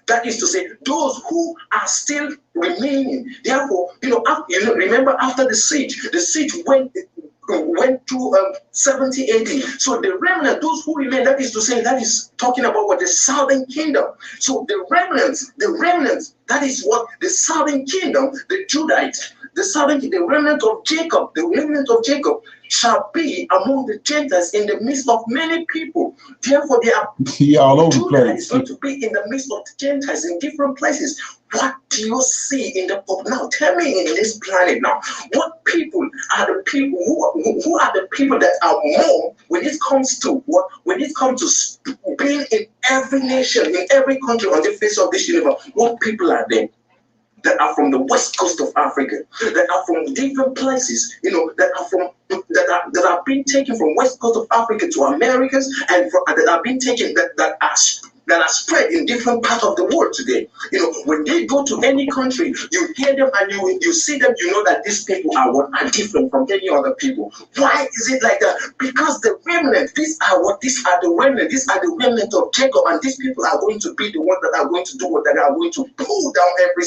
That is to say, those who are still remaining. Therefore, remember after the siege went through 70 AD. So the remnant, those who remain, that is to say, that is talking about what the southern kingdom. So the remnants, that is what the southern kingdom, the Judites, the remnant of Jacob shall be among the Gentiles in the midst of many people. Therefore, they are all over the Judah place. is going to be in the midst of the Gentiles in different places. What do you see in the book? Now, tell me in this planet now, what people are the people who are the people that are more when it comes to being in every nation, in every country on the face of this universe? What people are they? That are from the west coast of Africa, that are from different places, that are being taken from west coast of Africa to Americas, and that are being taken that that are spread in different parts of the world today. When they go to any country, you hear them and you see them, you know that these people are different from any other people. Why is it like that? Because the remnant, these are the remnant, these are the remnant of Jacob, and these people are going to be the ones that are going to do what they are going to pull down every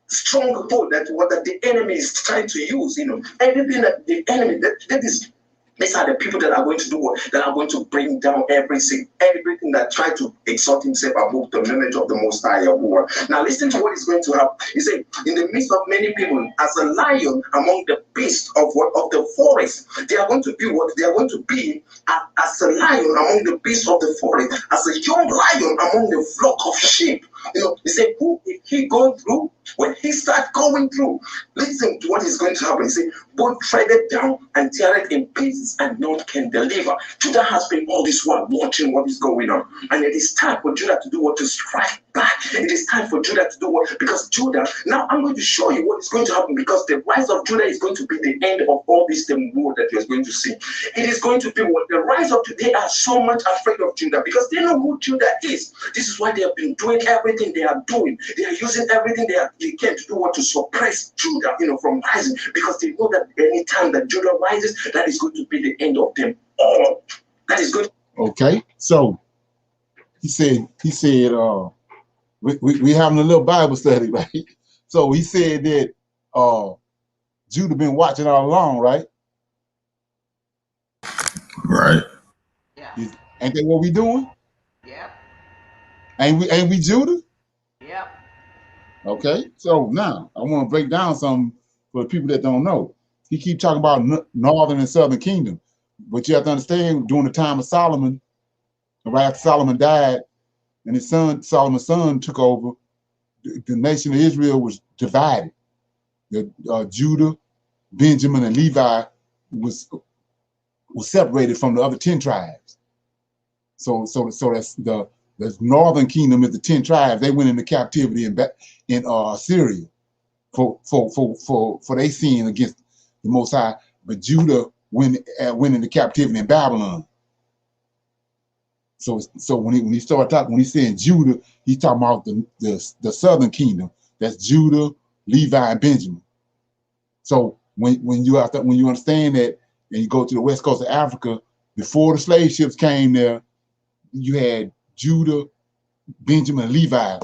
stronghold that the enemy is trying to use. Everything that the enemy these are the people that are going to do what? That are going to bring down everything that try to exalt himself above the knowledge of the Most High Yahuwah. Now listen to what is going to happen. He said, in the midst of many people, as a lion among the beasts of the forest, they are going to be what? They are going to be as a lion among the beasts of the forest, as a young lion among the flock of sheep. He said, who if he go through, when he start going through, listen to what is going to happen. He said, both tread it down and tear it in pieces, and none can deliver. Judah has been all this while watching what is going on, and it is time for Judah to do what? To strike back. It is time for Judah to do what? Because Judah, now I'm going to show you what is going to happen, because the rise of Judah is going to be the end of all this war that you're going to see. It is going to be what? The rise of today are so much afraid of Judah because they know who Judah is. This is why they have been doing everything they are doing. They are using everything they can to do what? To suppress Judah, from rising, because they know that any time that Judah rises, that is going to be the end of them all. That is good. Okay, so he said, we having a little Bible study, right? So he said that Judah been watching all along, right? Right. Yeah. Ain't that what we doing? Yep. Ain't we Judah? Yep. Okay, so now I want to break down something for the people that don't know. He keep talking about northern and southern kingdom, but you have to understand during the time of Solomon, right after Solomon died, and his son Solomon's son took over, the nation of Israel was divided. Judah, Benjamin, and Levi was separated from the other 10 tribes. So that's the northern kingdom is the 10 tribes. They went into captivity in Syria for their sin against the Most High. But Judah went into captivity in Babylon. So when he started talking, when he's saying Judah, he's talking about the southern kingdom. That's Judah, Levi, and Benjamin. So when you understand that, and you go to the west coast of Africa, before the slave ships came there, you had Judah, Benjamin, and Levi.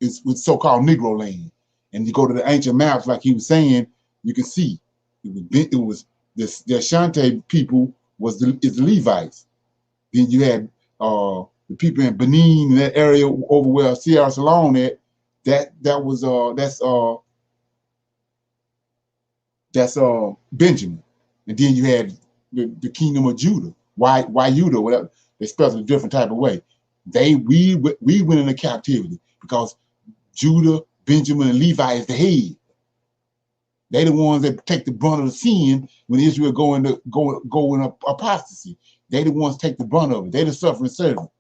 It's with so-called Negro land. And you go to the ancient maps, like he was saying, you can see it was the Ashanti people is the Levites. Then you had the people in Benin, in that area over where Sierra Leone at, that's Benjamin. And then you had the kingdom of Judah. Why Judah? Whatever. They spelled it a different type of way. We went into captivity because Judah, Benjamin, and Levi is the head. They the ones that take the brunt of the sin when Israel go in apostasy. They the ones take the brunt of it. They the suffering servant.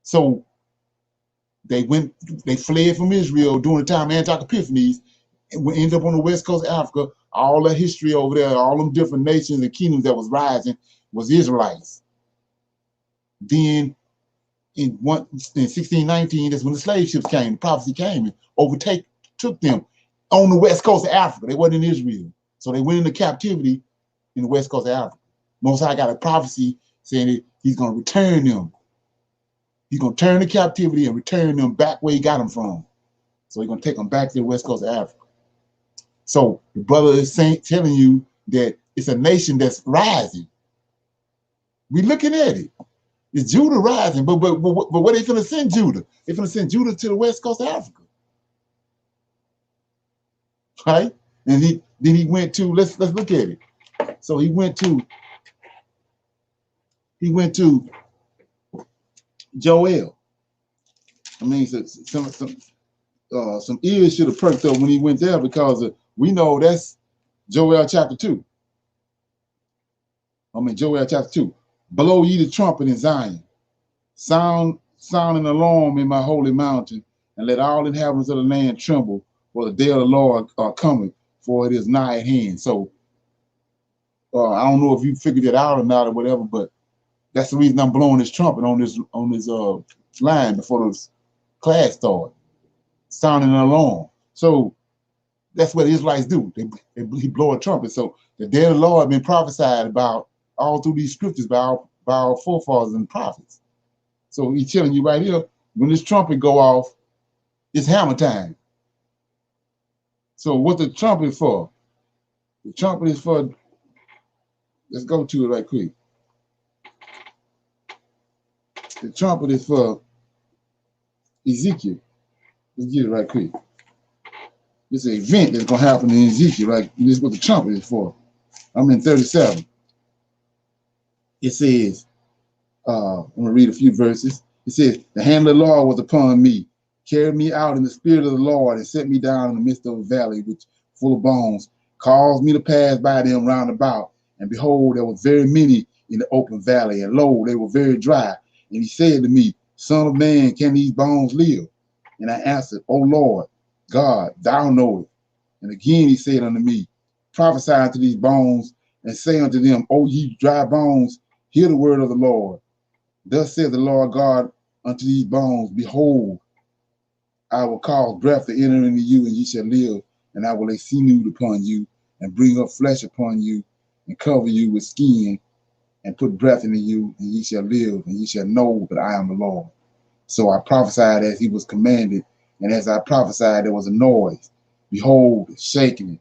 So they fled from Israel during the time of Antioch Epiphanes, and we ended up on the west coast of Africa. All that history over there, all them different nations and kingdoms that was rising was Israelites. Then in 1619, that's when the slave ships came, the prophecy came and took them on the west coast of Africa. They wasn't in Israel. So they went into captivity in the west coast of Africa. Most High got a prophecy saying that he's going to return them. He's going to turn the captivity and return them back where he got them from. So he's going to take them back to the west coast of Africa. So the brother is telling you that it's a nation that's rising. We're looking at it. It's Judah rising, but where they finna send Judah? They finna send Judah to the west coast of Africa, right? And he went to let's look at it. So he went to Joel. I mean, some ears should have perked up when he went there because we know that's Joel chapter 2. Joel chapter 2. Blow ye the trumpet in Zion. Sound an alarm in my holy mountain, and let all inhabitants of the land tremble, for the day of the Lord are coming, for it is nigh at hand. So I don't know if you figured it out or not or whatever, but That's the reason I'm blowing this trumpet on this line before this class starts, sounding an alarm. So that's what the Israelites do. He blow a trumpet. So the day of the Lord been prophesied about all through these scriptures by our forefathers and prophets. So he's telling you right here, when this trumpet go off, it's hammer time. So what the trumpet for? The trumpet is for, let's go to it right quick. The trumpet is for Ezekiel. Let's get it right quick. It's an event that's going to happen in Ezekiel, right? This is what the trumpet is for. I'm in 37. It says, I'm going to read a few verses. It says, the hand of the Lord was upon me, carried me out in the spirit of the Lord, and set me down in the midst of a valley which full of bones, caused me to pass by them round about. And behold, there were very many in the open valley, and lo, they were very dry. And he said to me, Son of man, can these bones live? And I answered, O Lord, God, thou knowest. And again he said unto me, prophesy unto these bones, and say unto them, O ye dry bones, hear the word of the Lord. Thus saith the Lord God unto these bones, behold, I will cause breath to enter into you, and ye shall live, and I will lay sinews upon you, and bring up flesh upon you, and cover you with skin, and put breath into you, and ye shall live, and ye shall know that I am the Lord. So I prophesied as he was commanded, and as I prophesied, there was a noise. Behold, shaking,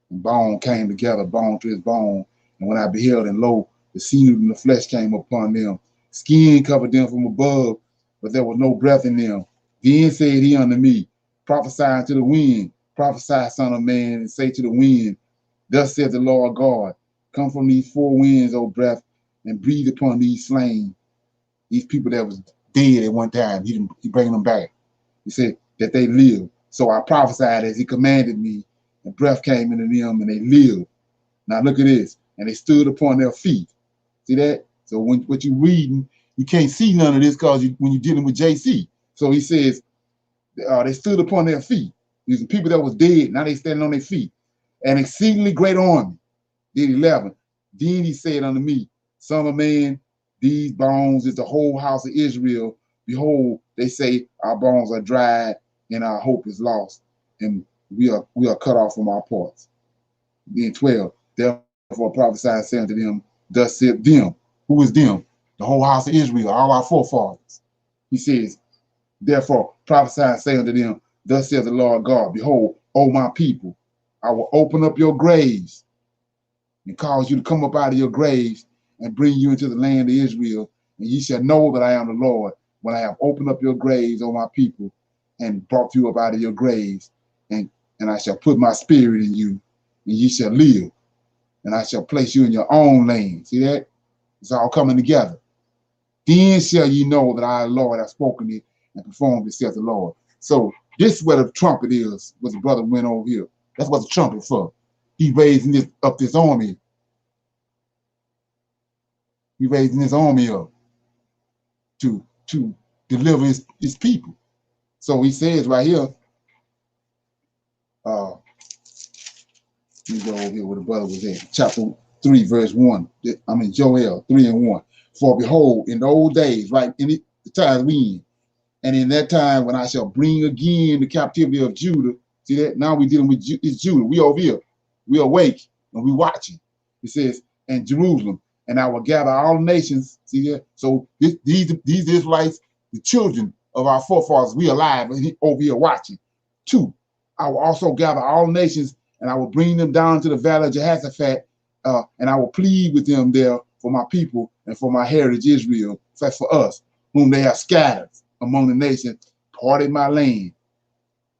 and bone came together, bone to his bone. And when I beheld, and lo, the sinew and the flesh came upon them. Skin covered them from above, but there was no breath in them. Then said he unto me, prophesy unto the wind, prophesy, son of man, and say to the wind, thus saith the Lord God, come from these four winds, O breath, and breathe upon these slain, these people that was dead at one time. He bringing them back. He said that they live. So I prophesied as he commanded me, and breath came into them, and they lived. Now look at this. And they stood upon their feet. See that? So when what you're reading, you can't see none of this because when you're dealing with JC. So he says, they stood upon their feet. These people that was dead, now they standing on their feet. An exceedingly great army. Did 11. Then he said unto me, Son of man, these bones is the whole house of Israel. Behold, they say our bones are dried and our hope is lost, and we are cut off from our parts. Then 12. Therefore prophesy, saying to them, thus said them. Who is them? The whole house of Israel, all our forefathers. He says, therefore prophesy, saying unto them, thus says the Lord God, behold, O my people, I will open up your graves and cause you to come up out of your graves and bring you into the land of Israel. And ye shall know that I am the Lord when I have opened up your graves, O my people, and brought you up out of your graves. And I shall put my spirit in you, and ye shall live. And I shall place you in your own land. See that? It's all coming together. Then shall ye know that I, Lord, have spoken it and performed it, saith the Lord. So this is what the trumpet is, what the brother went over here. That's what the trumpet for. He raising this army. He raising his army up to deliver his people. So he says right here, let me go over here where the brother was at. Chapter 3, verse 1. I mean Joel 3 and 1. For behold, in the old days, right, in the times we in, and in that time when I shall bring again the captivity of Judah. See that? Now we're dealing with it's Judah. We over here. We awake and we watching. It says, and Jerusalem, and I will gather all nations. See that? So these Israelites, the children of our forefathers, we alive and over here watching. 2, I will also gather all nations, and I will bring them down to the valley of Jehoshaphat, and I will plead with them there for my people and for my heritage Israel, for us, whom they have scattered among the nations, parted my land,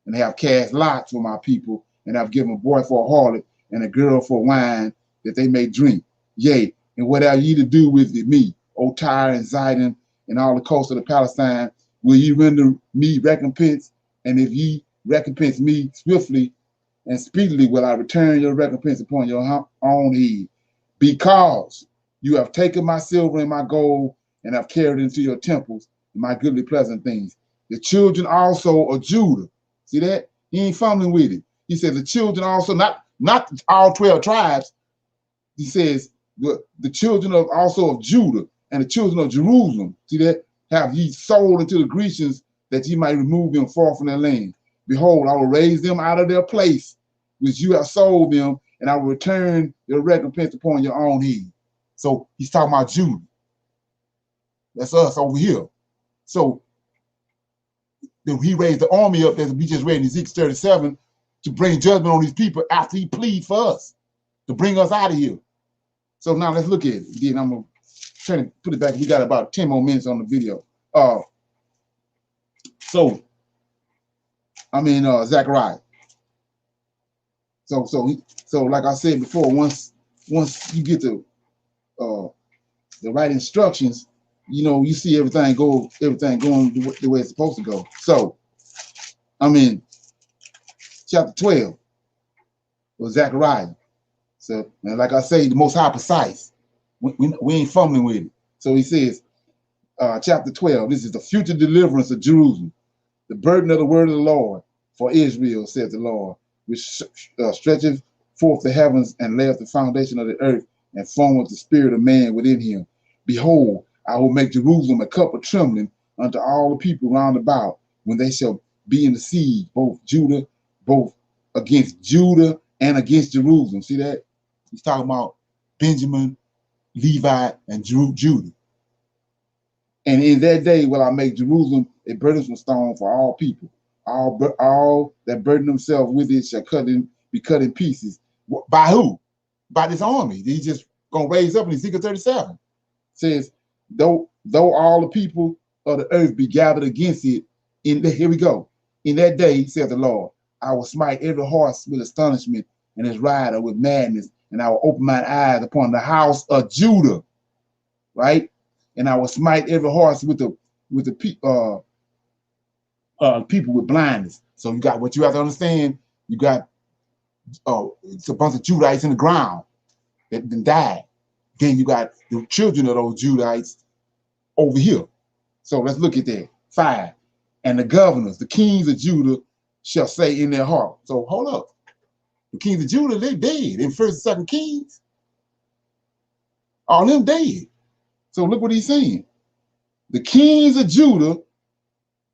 and have cast lots for my people, and have given a boy for a harlot and a girl for wine, that they may drink. Yea, and what have ye to do with me, O Tyre and Zidon, and all the coast of the Palestine? Will ye render me recompense? And if ye recompense me swiftly and speedily, will I return your recompense upon your own head? Because you have taken my silver and my gold, and have carried into your temples my goodly pleasant things. The children also of Judah. See that? He ain't fumbling with it. He says the children also, not all 12 tribes. He says the children of also of Judah and the children of Jerusalem, see that, have ye sold into the Grecians, that ye might remove them far from their land. Behold, I will raise them out of their place, which you have sold them, and I will return your recompense upon your own head. So he's talking about Judah. That's us over here. So he raised the army up, as we just read in Ezekiel 37, to bring judgment on these people after he pleaded for us, to bring us out of here. So now let's look at it. Then I'm going to try to put it back. We got about 10 more minutes on the video. So I'm in Zechariah. So like I said before, once you get the right instructions, you see everything going the way it's supposed to go. So I'm in chapter 12 of Zechariah. So, and like I say, the Most High precise. We ain't fumbling with it. So he says, chapter 12, this is the future deliverance of Jerusalem, the burden of the word of the Lord for Israel, says the Lord, which stretcheth forth the heavens and layeth the foundation of the earth and formeth the spirit of man within him. Behold, I will make Jerusalem a cup of trembling unto all the people round about, when they shall be in the siege, both against Judah and against Jerusalem. See that? He's talking about Benjamin, Levi, and Judah. And in that day will I make Jerusalem a burdensome stone for all people. All that burden themselves with it shall be cut in pieces. By who? By this army. He's just going to raise up in Ezekiel 37. It says, though all the people of the earth be gathered against it, here we go. In that day, saith the Lord, I will smite every horse with astonishment and his rider with madness, and I will open my eyes upon the house of Judah, right? And I will smite every horse with the people with blindness. So you got what you have to understand. You got it's a bunch of Judites in the ground that then died. Then you got the children of those Judites over here. So let's look at that. 5. And the governors, the kings of Judah, shall say in their heart. So hold up. The kings of Judah, they dead in 1st and 2nd Kings. All them dead. So look what he's saying. The kings of Judah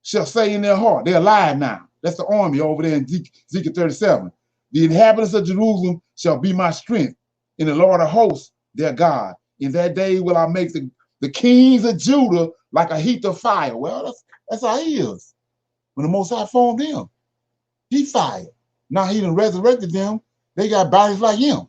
shall say in their heart, they're alive now. That's the army over there in Ezekiel 37. The inhabitants of Jerusalem shall be my strength, in the Lord of hosts, their God. In that day will I make the kings of Judah like a heap of fire. Well, that's how he is. When the Most High formed them, he fired. Now he done resurrected them. They got bodies like him.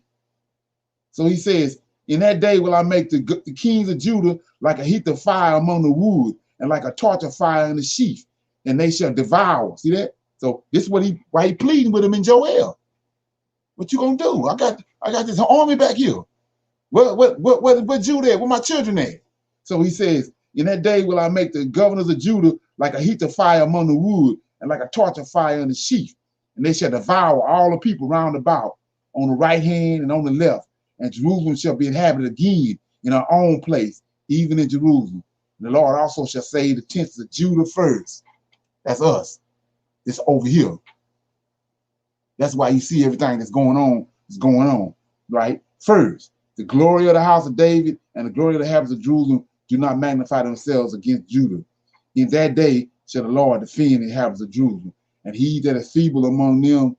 So he says, in that day will I make the kings of Judah like a heap of fire among the wood, and like a torch of fire in the sheaf, and they shall devour. See that? So this is why he pleading with him in Joel. What you gonna do? I got this army back here. What Judah at? Where my children at? So he says, in that day will I make the governors of Judah like a heap of fire among the wood, and like a torch of fire in the sheaf, and they shall devour all the people round about, on the right hand and on the left. And Jerusalem shall be inhabited again in her own place, even in Jerusalem. And the Lord also shall save the tents of Judah first. That's us. It's over here. That's why you see everything that's going on, right? First, the glory of the house of David and the glory of the habits of Jerusalem do not magnify themselves against Judah. In that day shall the Lord defend the habits of Jerusalem, and he that is feeble among them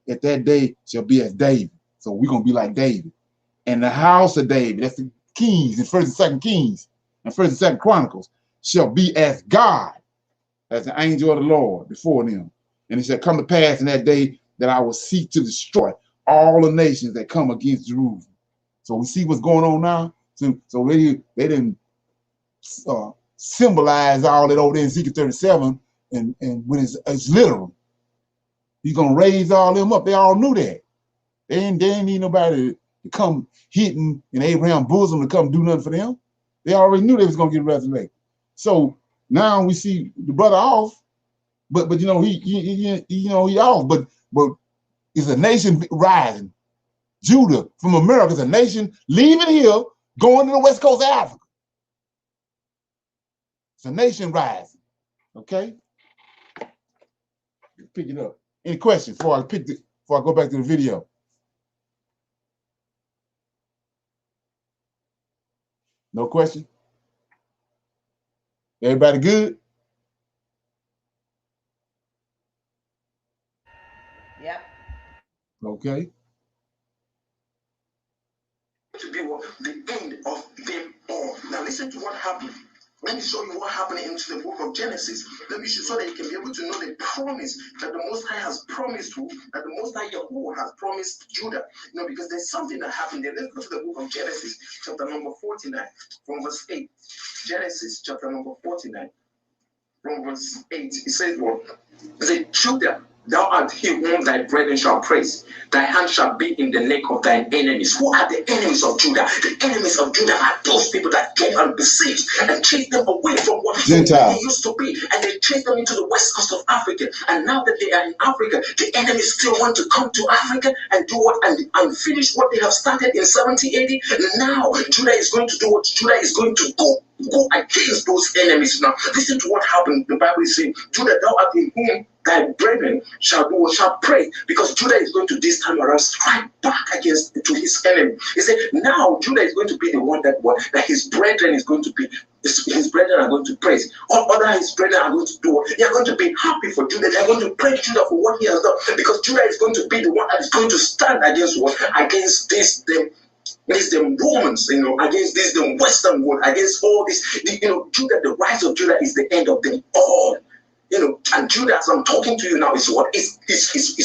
at that day shall be as David. So we're going to be like David. And the house of David, that's the kings in 1st and 2nd Kings and 1st and 2nd Chronicles, shall be as God, as the angel of the Lord before them. And it shall come to pass in that day that I will seek to destroy all the nations that come against Jerusalem. So we see what's going on now. So they didn't symbolize all that over there in Ezekiel 37, and when it's literal. He's going to raise all them up. They all knew that. They ain't need nobody to come hitting in Abraham's bosom to come do nothing for them. They already knew they was going to get resurrected. So now we see the brother off, but he off. But it's a nation rising. Judah from America is a nation leaving here, going to the west coast of Africa. It's a nation rising. Okay, pick it up. Any questions before I go back to the video? No question? Everybody good? Yep. Okay. To be what the end of them all. Now listen to what happened. Let me show you what happened into the book of Genesis. Let me show so that you can be able to know the promise that the Most High has promised you, that the Most High Yahuwah has promised Judah. You know, because there's something that happened there. Let's go to the book of Genesis, chapter number 49, from verse 8. Genesis, chapter number 49, from verse 8. It says what? It says, Judah, thou art he whom thy brethren shall praise. Thy hand shall be in the neck of thine enemies. Who are the enemies of Judah? The enemies of Judah are those people that came and besieged and chased them away from what they used to be. And they chased them into the west coast of Africa. And now that they are in Africa, the enemies still want to come to Africa and do what? And finish what they have started in 70 AD. Now, Judah is going to do what? Judah is going to go against those enemies. Now, listen to what happened. The Bible is saying, Judah, thou art in whom thy brethren shall do or shall pray, because Judah is going to this time around strike back against to his enemy. He said, now Judah is going to be the one that his brethren is going to be. His brethren are going to praise. All other his brethren are going to do. They are going to be happy for Judah. They are going to praise Judah for what he has done, because Judah is going to be the one that is going to stand against what? Against them Romans, against this the Western world, against all this, Judah, the rise of Judah is the end of them all. And Judah, as I'm talking to you now, is what is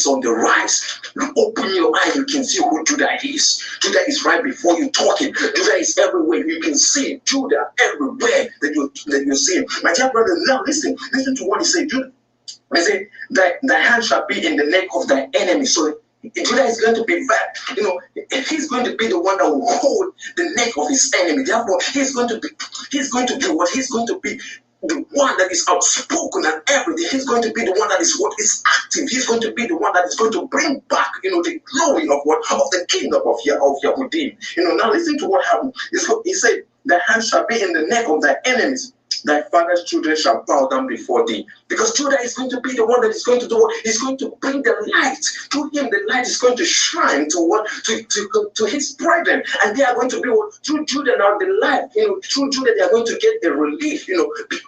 on the rise. You open your eye, you can see who Judah is. Judah is right before you talking. Judah is everywhere. You can see Judah everywhere that you see him. My dear brother, now listen to what he said. Judah, he said, thy hand shall be in the neck of thy enemy. So Judah is going to be he's going to be the one that will hold the neck of his enemy. Therefore, he's going to do what? He's going to be the one that is outspoken and everything. He's going to be the one that is what is active. He's going to be the one that is going to bring back, the glory of the kingdom of Yahudim. Now listen to what happened. He said, thy hand shall be in the neck of thy enemies. Thy father's children shall bow down before thee. Because Judah is going to be the one that is going to do what? He's going to bring the light. Through him, the light is going to shine to his brethren. And they are going to be what? Through Judah now, the light, through Judah, they are going to get a relief,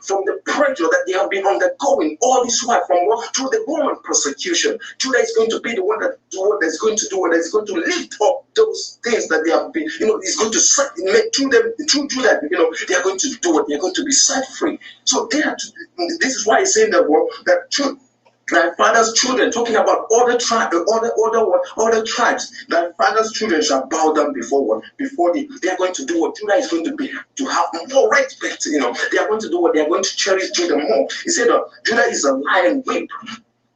from the pressure that they have been undergoing all this while from what? Through the Roman persecution. Judah is going to be the one that's going to lift up those things that they have been, he's going to set, through Judah, they are going to do what? They are going to be set free. So this is why he's saying that thy father's children, talking about all the tribes, thy father's children shall bow down before thee. They are going to do what? Judah is going to have more respect. They are going to do what? They are going to cherish Judah more. He said, Judah is a lion whip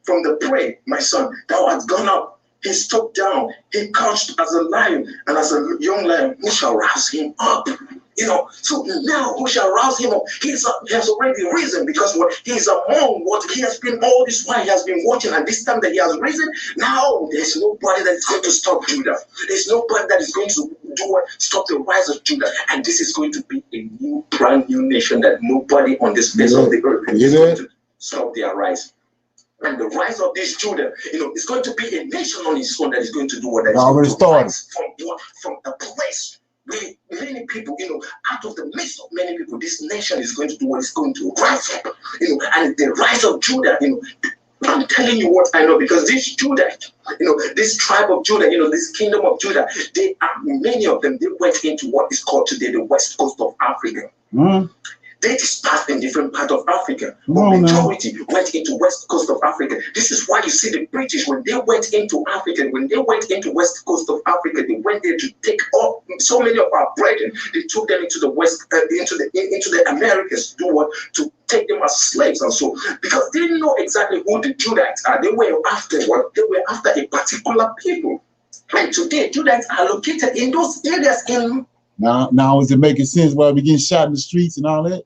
from the prey, my son. Thou hast gone up. He stooped down. He couched as a lion, and as a young lion, who shall rouse him up? So now who shall rouse him up? He has already risen, because what? He is among what he has been all this while. He has been watching, and this time that he has risen, now there's nobody that is going to stop Judah. There's nobody that is going to do what? Stop the rise of Judah. And this is going to be a brand new nation that nobody on this face of the earth is going to stop their rise. And the rise of this Judah, is going to be a nation on its own that is going to do what? That is going to rise from a place where many people, out of the midst of many people, this nation is going to do what? It's going to rise up, and the rise of Judah, I'm telling you what I know, because this Judah, this tribe of Judah, this kingdom of Judah, many of them, they went into what is called today the west coast of Africa. They dispersed in different parts of Africa, but majority went into west coast of Africa. This is why you see the British, when they went into Africa, when they went into west coast of Africa, they went there to take up so many of our brethren. They took them into the west, into the Americas to do what? To take them as slaves, and so, because they didn't know exactly who the Judahites are. They were after what? They were after a particular people. And today, Judahites are located in those areas. Now is it making sense why we getting shot in the streets and all that?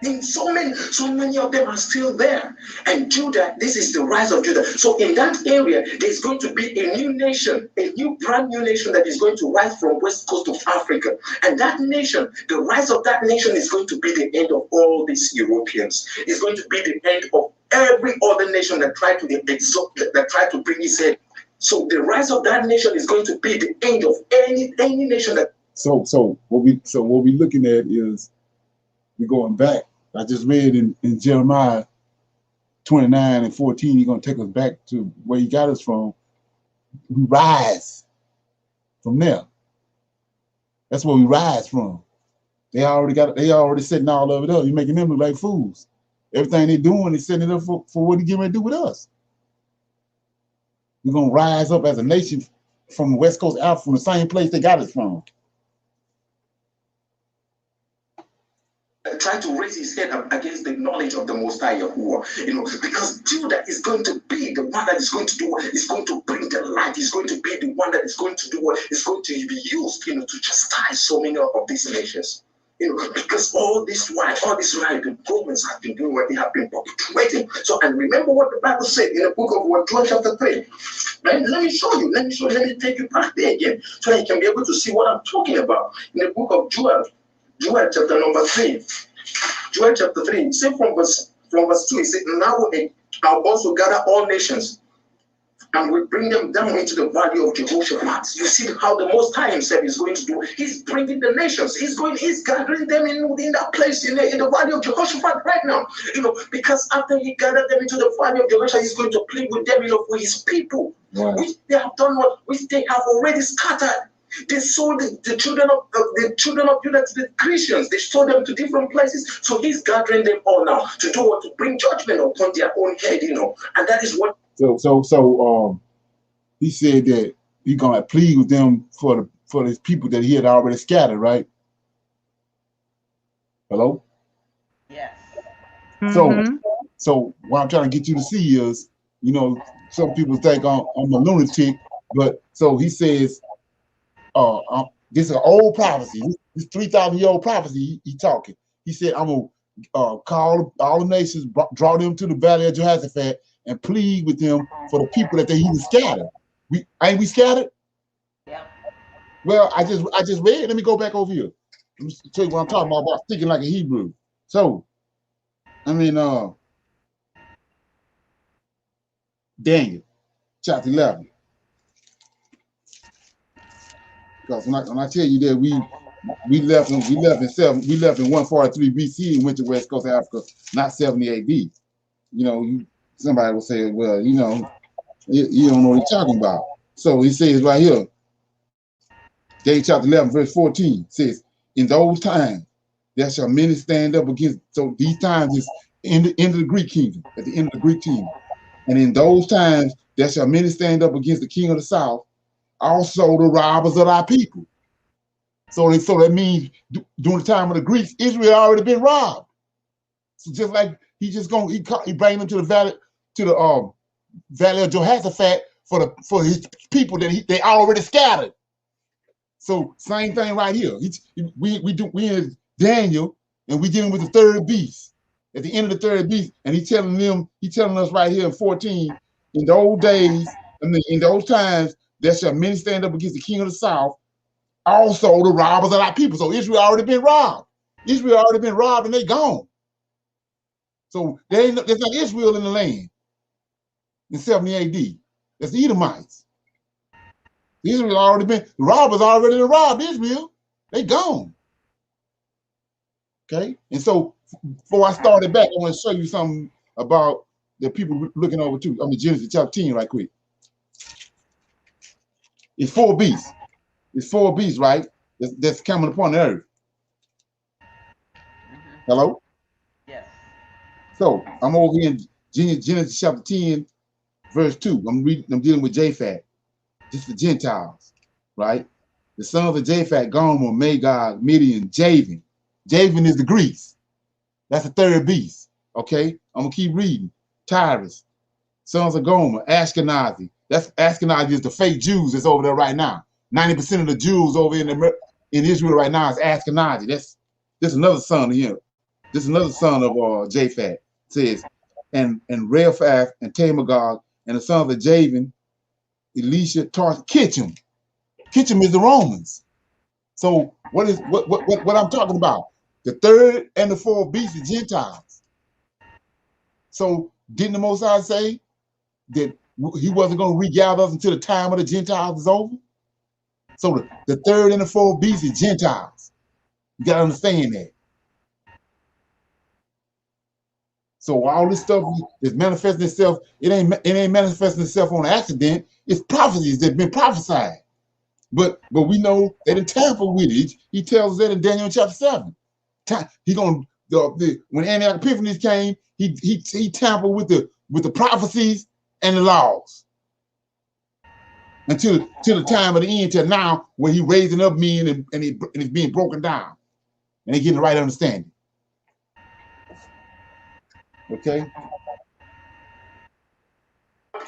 And so many of them are still there. And Judah, this is the rise of Judah. So in that area, there's going to be a new nation, a brand new nation that is going to rise from west coast of Africa. And that nation, the rise of that nation is going to be the end of all these Europeans. It's going to be the end of every other nation that tried to bring his head. So the rise of that nation is going to be the end of any nation that. So what we looking at is we're going back. I just read in Jeremiah 29 and 14, he's going to take us back to where he got us from. We rise from there. That's where we rise from. They already setting all of it up. You're making them look like fools. Everything they're doing is setting it up for what he's getting ready to do with us. We're going to rise up as a nation from the West Coast out from the same place they got us from. Try to raise his head up against the knowledge of the Most High Yahuwah, because Judah is going to be the one that is going to do what is going to bring the light. He's going to be the one that is going to do what is going to be used, to chastise so many of these nations. Because all this while, the Romans have been doing what they have been perpetuating. So, and remember what the Bible said in the book of Joel chapter 3. Right? Let me show you. Let me take you back there again, so that you can be able to see what I'm talking about. In the book of Joel chapter number 3. Joel chapter 3. Say from verse 2, it said, now I'll also gather all nations, and we bring them down into the valley of Jehoshaphat. You see how the Most High himself is going to do. He's bringing the nations. He's gathering them in that place in the valley of Jehoshaphat right now. Because after he gathered them into the valley of Jehoshaphat, he's going to plead with them, for his people, right, which they have done which they have already scattered. They sold the children of Judah to the Christians. They sold them to different places. So he's gathering them all now to do what? To bring judgment upon their own head, And that is what. So he said that he's gonna plead with them for his people that he had already scattered, right? Hello? Yes. So what I'm trying to get you to see is, some people think I'm a lunatic, but so he says, this is an old prophecy. This 3,000-year-old prophecy he talking. He said, I'm gonna call all the nations, draw them to the valley of Jehoshaphat, and plead with them for the people that he scattered. Ain't we scattered? Yeah. Well, I just read. Let me go back over here. Let me tell you what I'm talking about thinking like a Hebrew. So, Daniel, chapter 11. Because when I tell you that we left in 143 BC and went to West Coast Africa, not 70 AD. Somebody will say, well, you don't know what you're talking about. So he says right here, Daniel chapter 11, verse 14 says, in those times there shall many stand up against. So these times is in the end of the Greek kingdom, at the end of the Greek kingdom. And in those times there shall many stand up against the king of the south, also the robbers of our people. So that means during the time of the Greeks, Israel already been robbed. So just like he bring them to the valley of Jehoshaphat for his people that they already scattered. So same thing right here. We in Daniel, and we dealing with the third beast. At the end of the third beast, and he's telling us right here in 14, in those times, there shall many stand up against the king of the south, also the robbers of our people. So Israel already been robbed. Israel already been robbed and they gone. So there's not Israel in the land in 70 AD. That's the Edomites. Israel already been, the robbers already robbed Israel. They gone. Okay? And so before I started back, I want to show you something about the people looking over too. Genesis chapter 10 right quick. It's four beasts. It's four beasts, right? That's coming upon the earth. Hello? Yes. So I'm over here in Genesis chapter 10, verse 2. I'm dealing with Japhet. This is the Gentiles, right? The sons of Japhet, Gomer, Magog, Midian, Javan. Javan is the Greeks. That's the third beast. Okay? I'm gonna keep reading. Tyrus, sons of Gomer, Ashkenazi. Ashkenazi is the fake Jews that's over there right now. 90% of the Jews over in Israel right now is Ashkenazi. This another son of him. This is another son of Japhet. It says, and Rephath and Tamagog and the sons of Javan, Elisha, Kitchim. Kitchim is the Romans. So what I'm talking about? The third and the fourth beast is Gentiles. So didn't the Most High say that he wasn't going to regather us until the time of the Gentiles is over? So the third and the fourth beast is Gentiles. You got to understand that. So all this stuff is manifesting itself. It ain't manifesting itself on accident. It's prophecies that have been prophesied. But we know they didn't tamper with it. He tells us that in Daniel chapter 7. He gonna when Antioch Epiphanes came, he tampered with the prophecies and the laws until till the time of the end, till now, where he raising up men and it's being broken down and they getting the right understanding. Okay.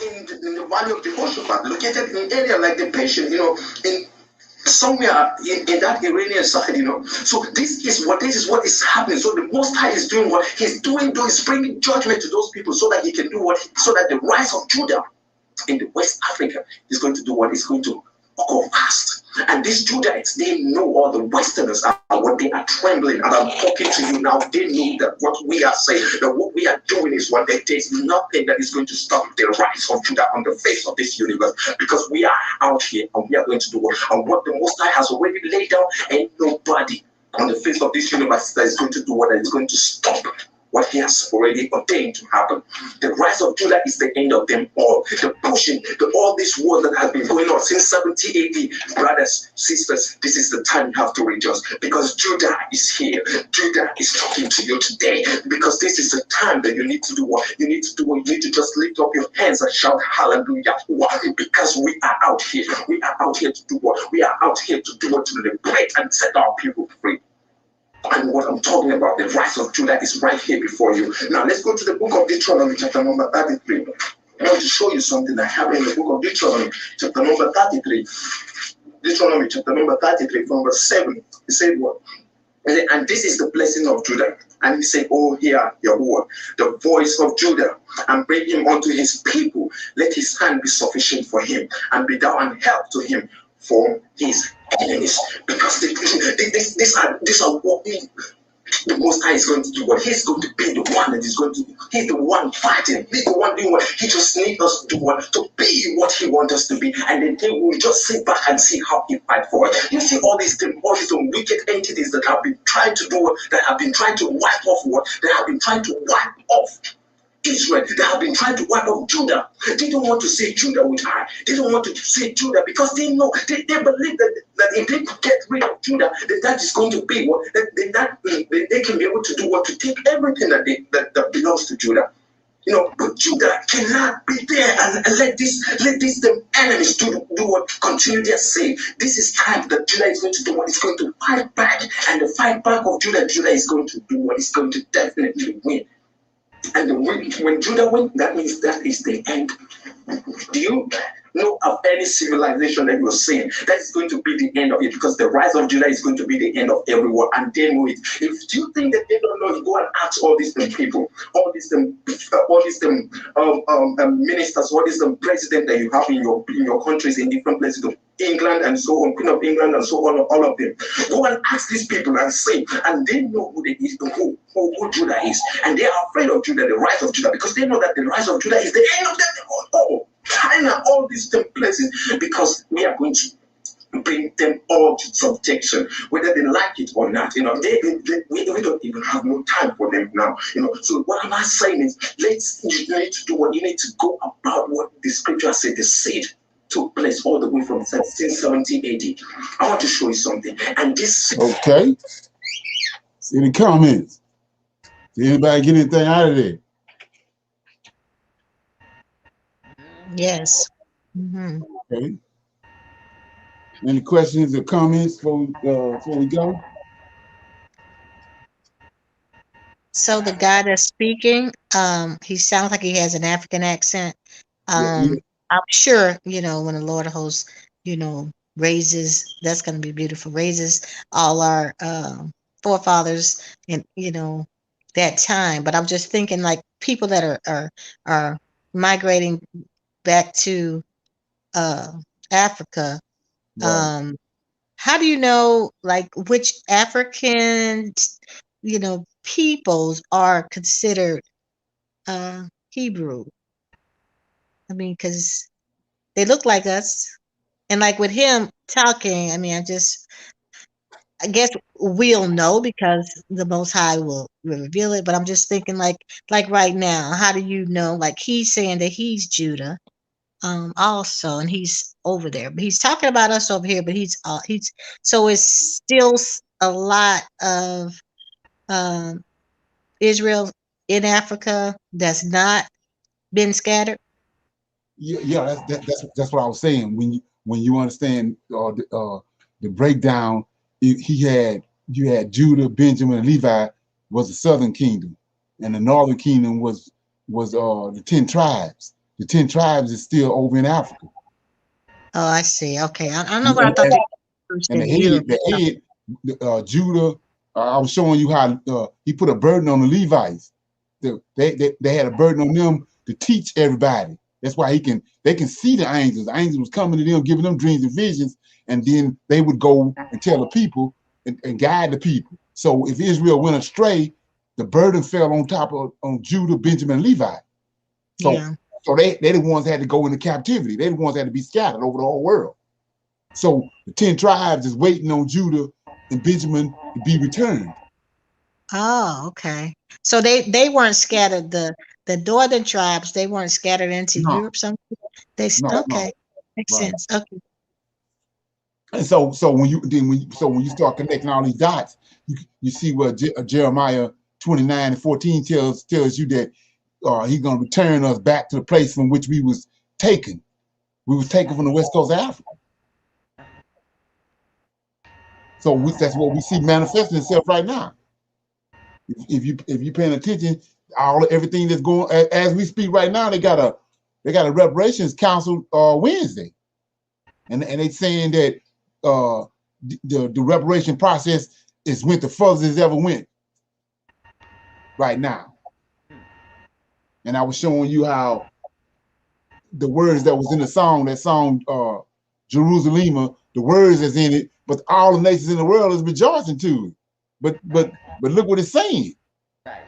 In the valley of Jehoshaphat, located in an area like the Persian, in somewhere in that Iranian side, So this is what is happening. So the Most High is doing what he's doing, though he's bringing judgment to those people so that he can do so that the rise of Judah in the West Africa is going to do what is going to occur fast. And these Judahites, they know, all the Westerners are what they are trembling. And I'm talking to you now. They know that what we are saying, that what we are doing is what there is nothing that is going to stop the rise of Judah on the face of this universe. Because we are out here and we are going to do what? And what the Most High has already laid down, and nobody on the face of this universe that is going to do what is going to stop what he has already ordained to happen. The rise of Judah is the end of them all. The pushing, all this war that has been going on since 70 AD. Brothers, sisters, this is the time you have to rejoice because Judah is here. Judah is talking to you today because this is the time that you need to do what? You need to do what? You need to just lift up your hands and shout hallelujah. Why? Because we are out here. We are out here to do what? We are out here to do what? To liberate and set our people free. And what I'm talking about, the rise of Judah, is right here before you. Now let's go to the book of Deuteronomy, chapter number 33. I want to show you something that happened in the book of Deuteronomy, chapter number 33. Deuteronomy, chapter number 33, from verse 7. He said what? And this is the blessing of Judah. And he said, oh, hear Yahuwah, the voice of Judah, and bring him unto his people. Let his hand be sufficient for him, and be thou an help to him for his enemies. Because these are what the Most High is going to do. What he's going to be the one that is going to, he's the one fighting, he's the one doing what he just needs us to do, what to be what he wants us to be, and then we will just sit back and see how he fight for it. You see all these things, all these wicked entities that have been trying to do what, that have been trying to wipe off what, that have been trying to wipe off Israel, that have been trying to wipe off Judah. They don't want to say Judah with I. They don't want to say Judah because they know, they believe that if they could get rid of Judah, that is going to be what, that they can be able to do what, to take everything that belongs to Judah. But Judah cannot be there and let them enemies do what, continue their sin. This is time that Judah is going to do what, it's going to fight back, and the fight back of Judah is going to do what, it's going to definitely win. And when Judah went, that means that is the end. Do you know of any civilization that you're saying that is going to be the end of it? Because the rise of Judah is going to be the end of everyone, and they know it. If you think that they don't know, you go and ask all these people, all these ministers, all these presidents that you have in your countries in different places. England and so on, Queen of England and so on, all of them. Go and ask these people and say, and they know who Judah is, and they are afraid of Judah, the rise of Judah, because they know that the rise of Judah is the end of them all. China, all these places, because we are going to bring them all to subjection, whether they like it or not. We don't even have no time for them now. So what am I saying is, you need to do what you need to go about what the scripture said. The seed took place all the way from 1670 AD. I want to show you something. And this. Okay. See the comments. See anybody get anything out of there? Yes. Mm-hmm. Okay. Any questions or comments before we go? So the guy that's speaking, he sounds like he has an African accent. Yeah. I'm sure, when the Lord of hosts, raises, that's going to be beautiful, raises all our forefathers in, that time. But I'm just thinking like people that are migrating back to Africa. Right. How do you know like which African, peoples are considered Hebrew? I mean, because they look like us. And like with him talking, I mean, I guess we'll know because the Most High will reveal it. But I'm just thinking, like right now, how do you know? Like he's saying that he's Judah, also, and he's over there, but he's talking about us over here. But he's so it's still a lot of um Israel in Africa that's not been scattered. Yeah, that's what I was saying. When you understand the breakdown, he had you had Judah, Benjamin, and Levi was the southern kingdom, and the northern kingdom was the 10 tribes. The 10 tribes is still over in Africa, Oh, I see. Okay, I don't know, and, but I and, thought and they were first and in Europe. the head, Judah. I was showing you how he put a burden on the Levites. They had a burden on them to teach everybody. That's why they can see the angels. The angels was coming to them, giving them dreams and visions, and then they would go and tell the people and guide the people. So if Israel went astray, the burden fell on top of on Judah, Benjamin, and Levi. So Yeah. so they the ones that had to go into captivity. They the ones that had to be scattered over the whole world. So the 10 tribes is waiting on Judah and Benjamin to be returned. Oh, okay. So they weren't scattered. The northern tribes, they weren't scattered into No, Europe. Some no, okay, makes right. sense. Okay. And so when you start connecting all these dots, you see what Jeremiah 29:14 tells you that he's going to return us back to the place from which we was taken. We was taken from the west coast of Africa. So that's what we see manifesting itself right now. If you paying attention, everything that's going as we speak right now, they got a reparations council Wednesday, and they saying that uh, the reparation process is went the furthest it's ever went right now. And I was showing you how the words that was in the song, Jerusalem, the words that's in it, but all the nations in the world is rejoicing to it. But look what it's saying. Right.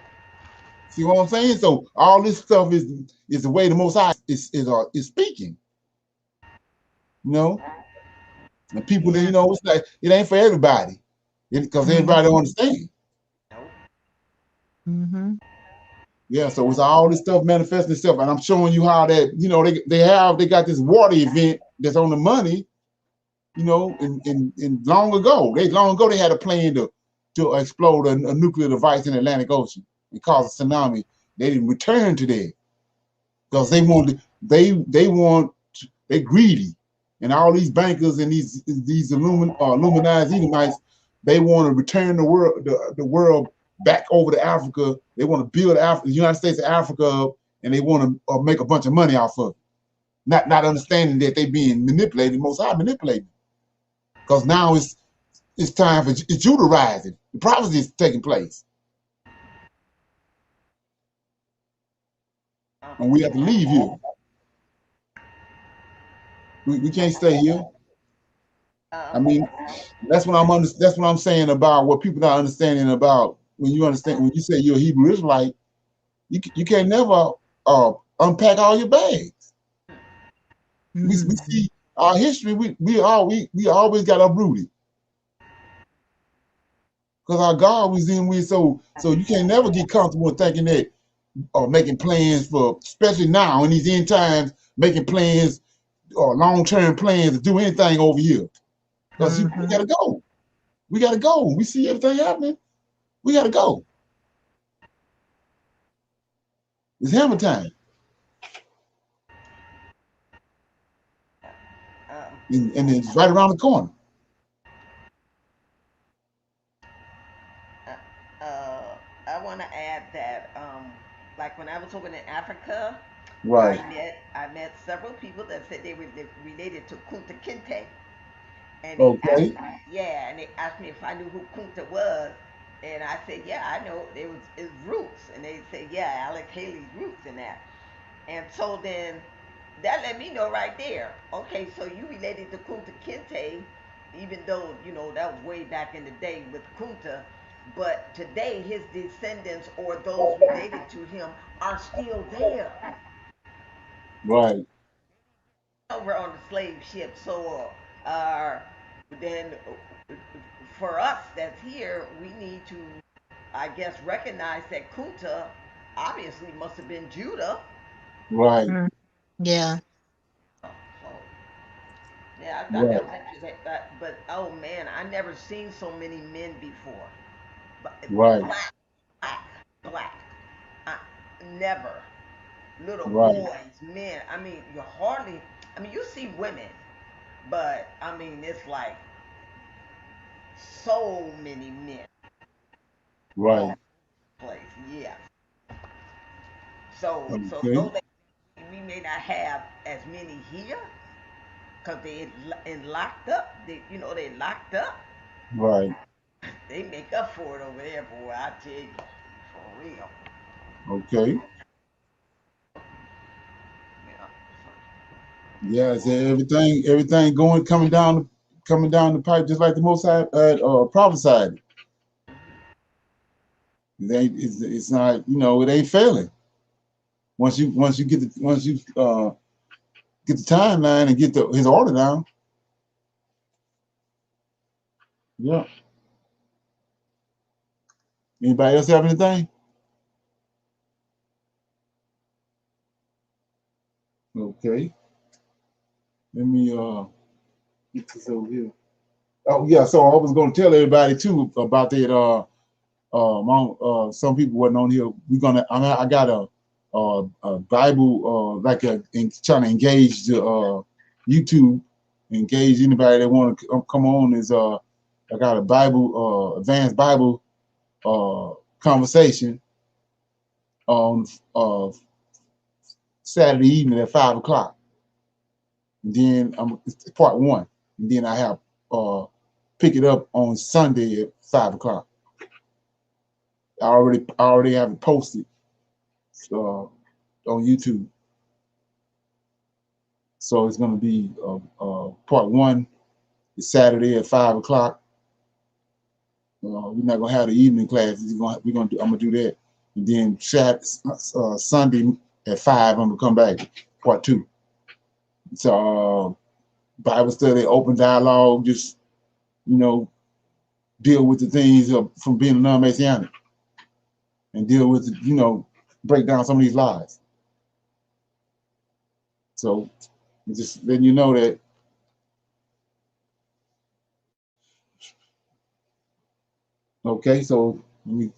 See what I'm saying? So all this stuff is the way the Most High is speaking. You know, and people that Yeah. it's like it ain't for everybody because Mm-hmm. everybody don't understand. Nope. Mm-hmm. Yeah, so it's all this stuff manifesting itself, and I'm showing you how that they got this water event that's on the money. And long ago they had a plan to explode a nuclear device in the Atlantic Ocean and cause a tsunami. They didn't return to that because they want they greedy, and all these bankers and these Illuminati Edomites, they want to return the world back over to Africa. They want to build the United States of Africa up, and they want to make a bunch of money off of it. Not understanding that they being manipulated, Most High manipulated, because now it's time for Judah rising. The prophecy is taking place, Um, and we have to leave here. We can't stay here. I um, mean, that's what I'm saying about what people not understanding about when you say you're a Hebrew Israelite, you can't never unpack all your bags. We Mm-hmm. see our history. We always got uprooted because our God was in we so you can't never get comfortable thinking that or making plans for especially now in these end times making plans or long-term plans to do anything over here because we Mm-hmm. gotta go. We gotta go. We see everything happening. We gotta go. It's hammer time, um, and it's right around the corner. I want to add that, like when I was over in Africa, Right. I met several people that said they were related to Kunta Kinte, and they asked Okay. yeah, and they asked me if I knew who Kunta was, and I said yeah, I know it was his roots, and they said yeah, Alex Haley's roots in that, and so then that let me know right there. Okay, so you related to Kunta Kinte, even though that was way back in the day with Kunta, but today his descendants or those related to him are still there Right. over on the slave ship. So then for us that's here, we need to, I guess, recognize that Kunta obviously must have been Judah. Right. Mm. Yeah. So yeah, I thought that Right. was interesting. But oh man, I never seen so many men before. But Right. black, black, black. I, never. Little Right. boys, men. I mean, you hardly. I mean, you see women, but I mean, it's like so many men all Right. place. Yeah. So Okay. though we may not have as many here, cause they in locked up. They locked up. Right. They make up for it over there, boy. I tell you, for real. Okay. Yeah. Yeah. So everything coming down the pipe, just like the Most High prophesied. It's not, it ain't failing. Once you get the timeline and get his order down. Yeah. Anybody else have anything? Okay. Let me get this over here. Oh yeah, so I was going to tell everybody too about that. Some people wasn't on here. I got a Bible trying to engage the YouTube, engage anybody that want to come on. I got a Bible advanced Bible conversation on Saturday evening at 5 o'clock. And then it's part one. And then I have pick it up on Sunday at 5 o'clock. I already have it posted on YouTube. So it's gonna be part one is Saturday at 5 o'clock. We're not gonna have the evening classes. I'm gonna do that, and then Sunday at 5 I'm gonna come back part two. So Bible study, open dialogue, just deal with the things from being a non-Messianic and deal with break down some of these lies. So just letting you know that. Okay, so let me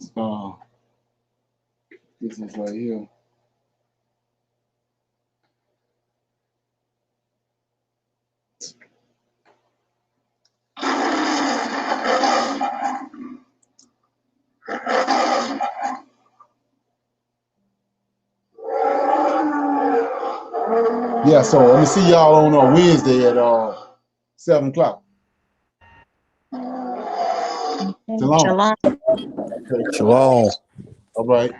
this is right here. Yeah, so let me see y'all on Wednesday at 7 o'clock. Okay. Shalom. Shalom. Okay. Shalom. All right.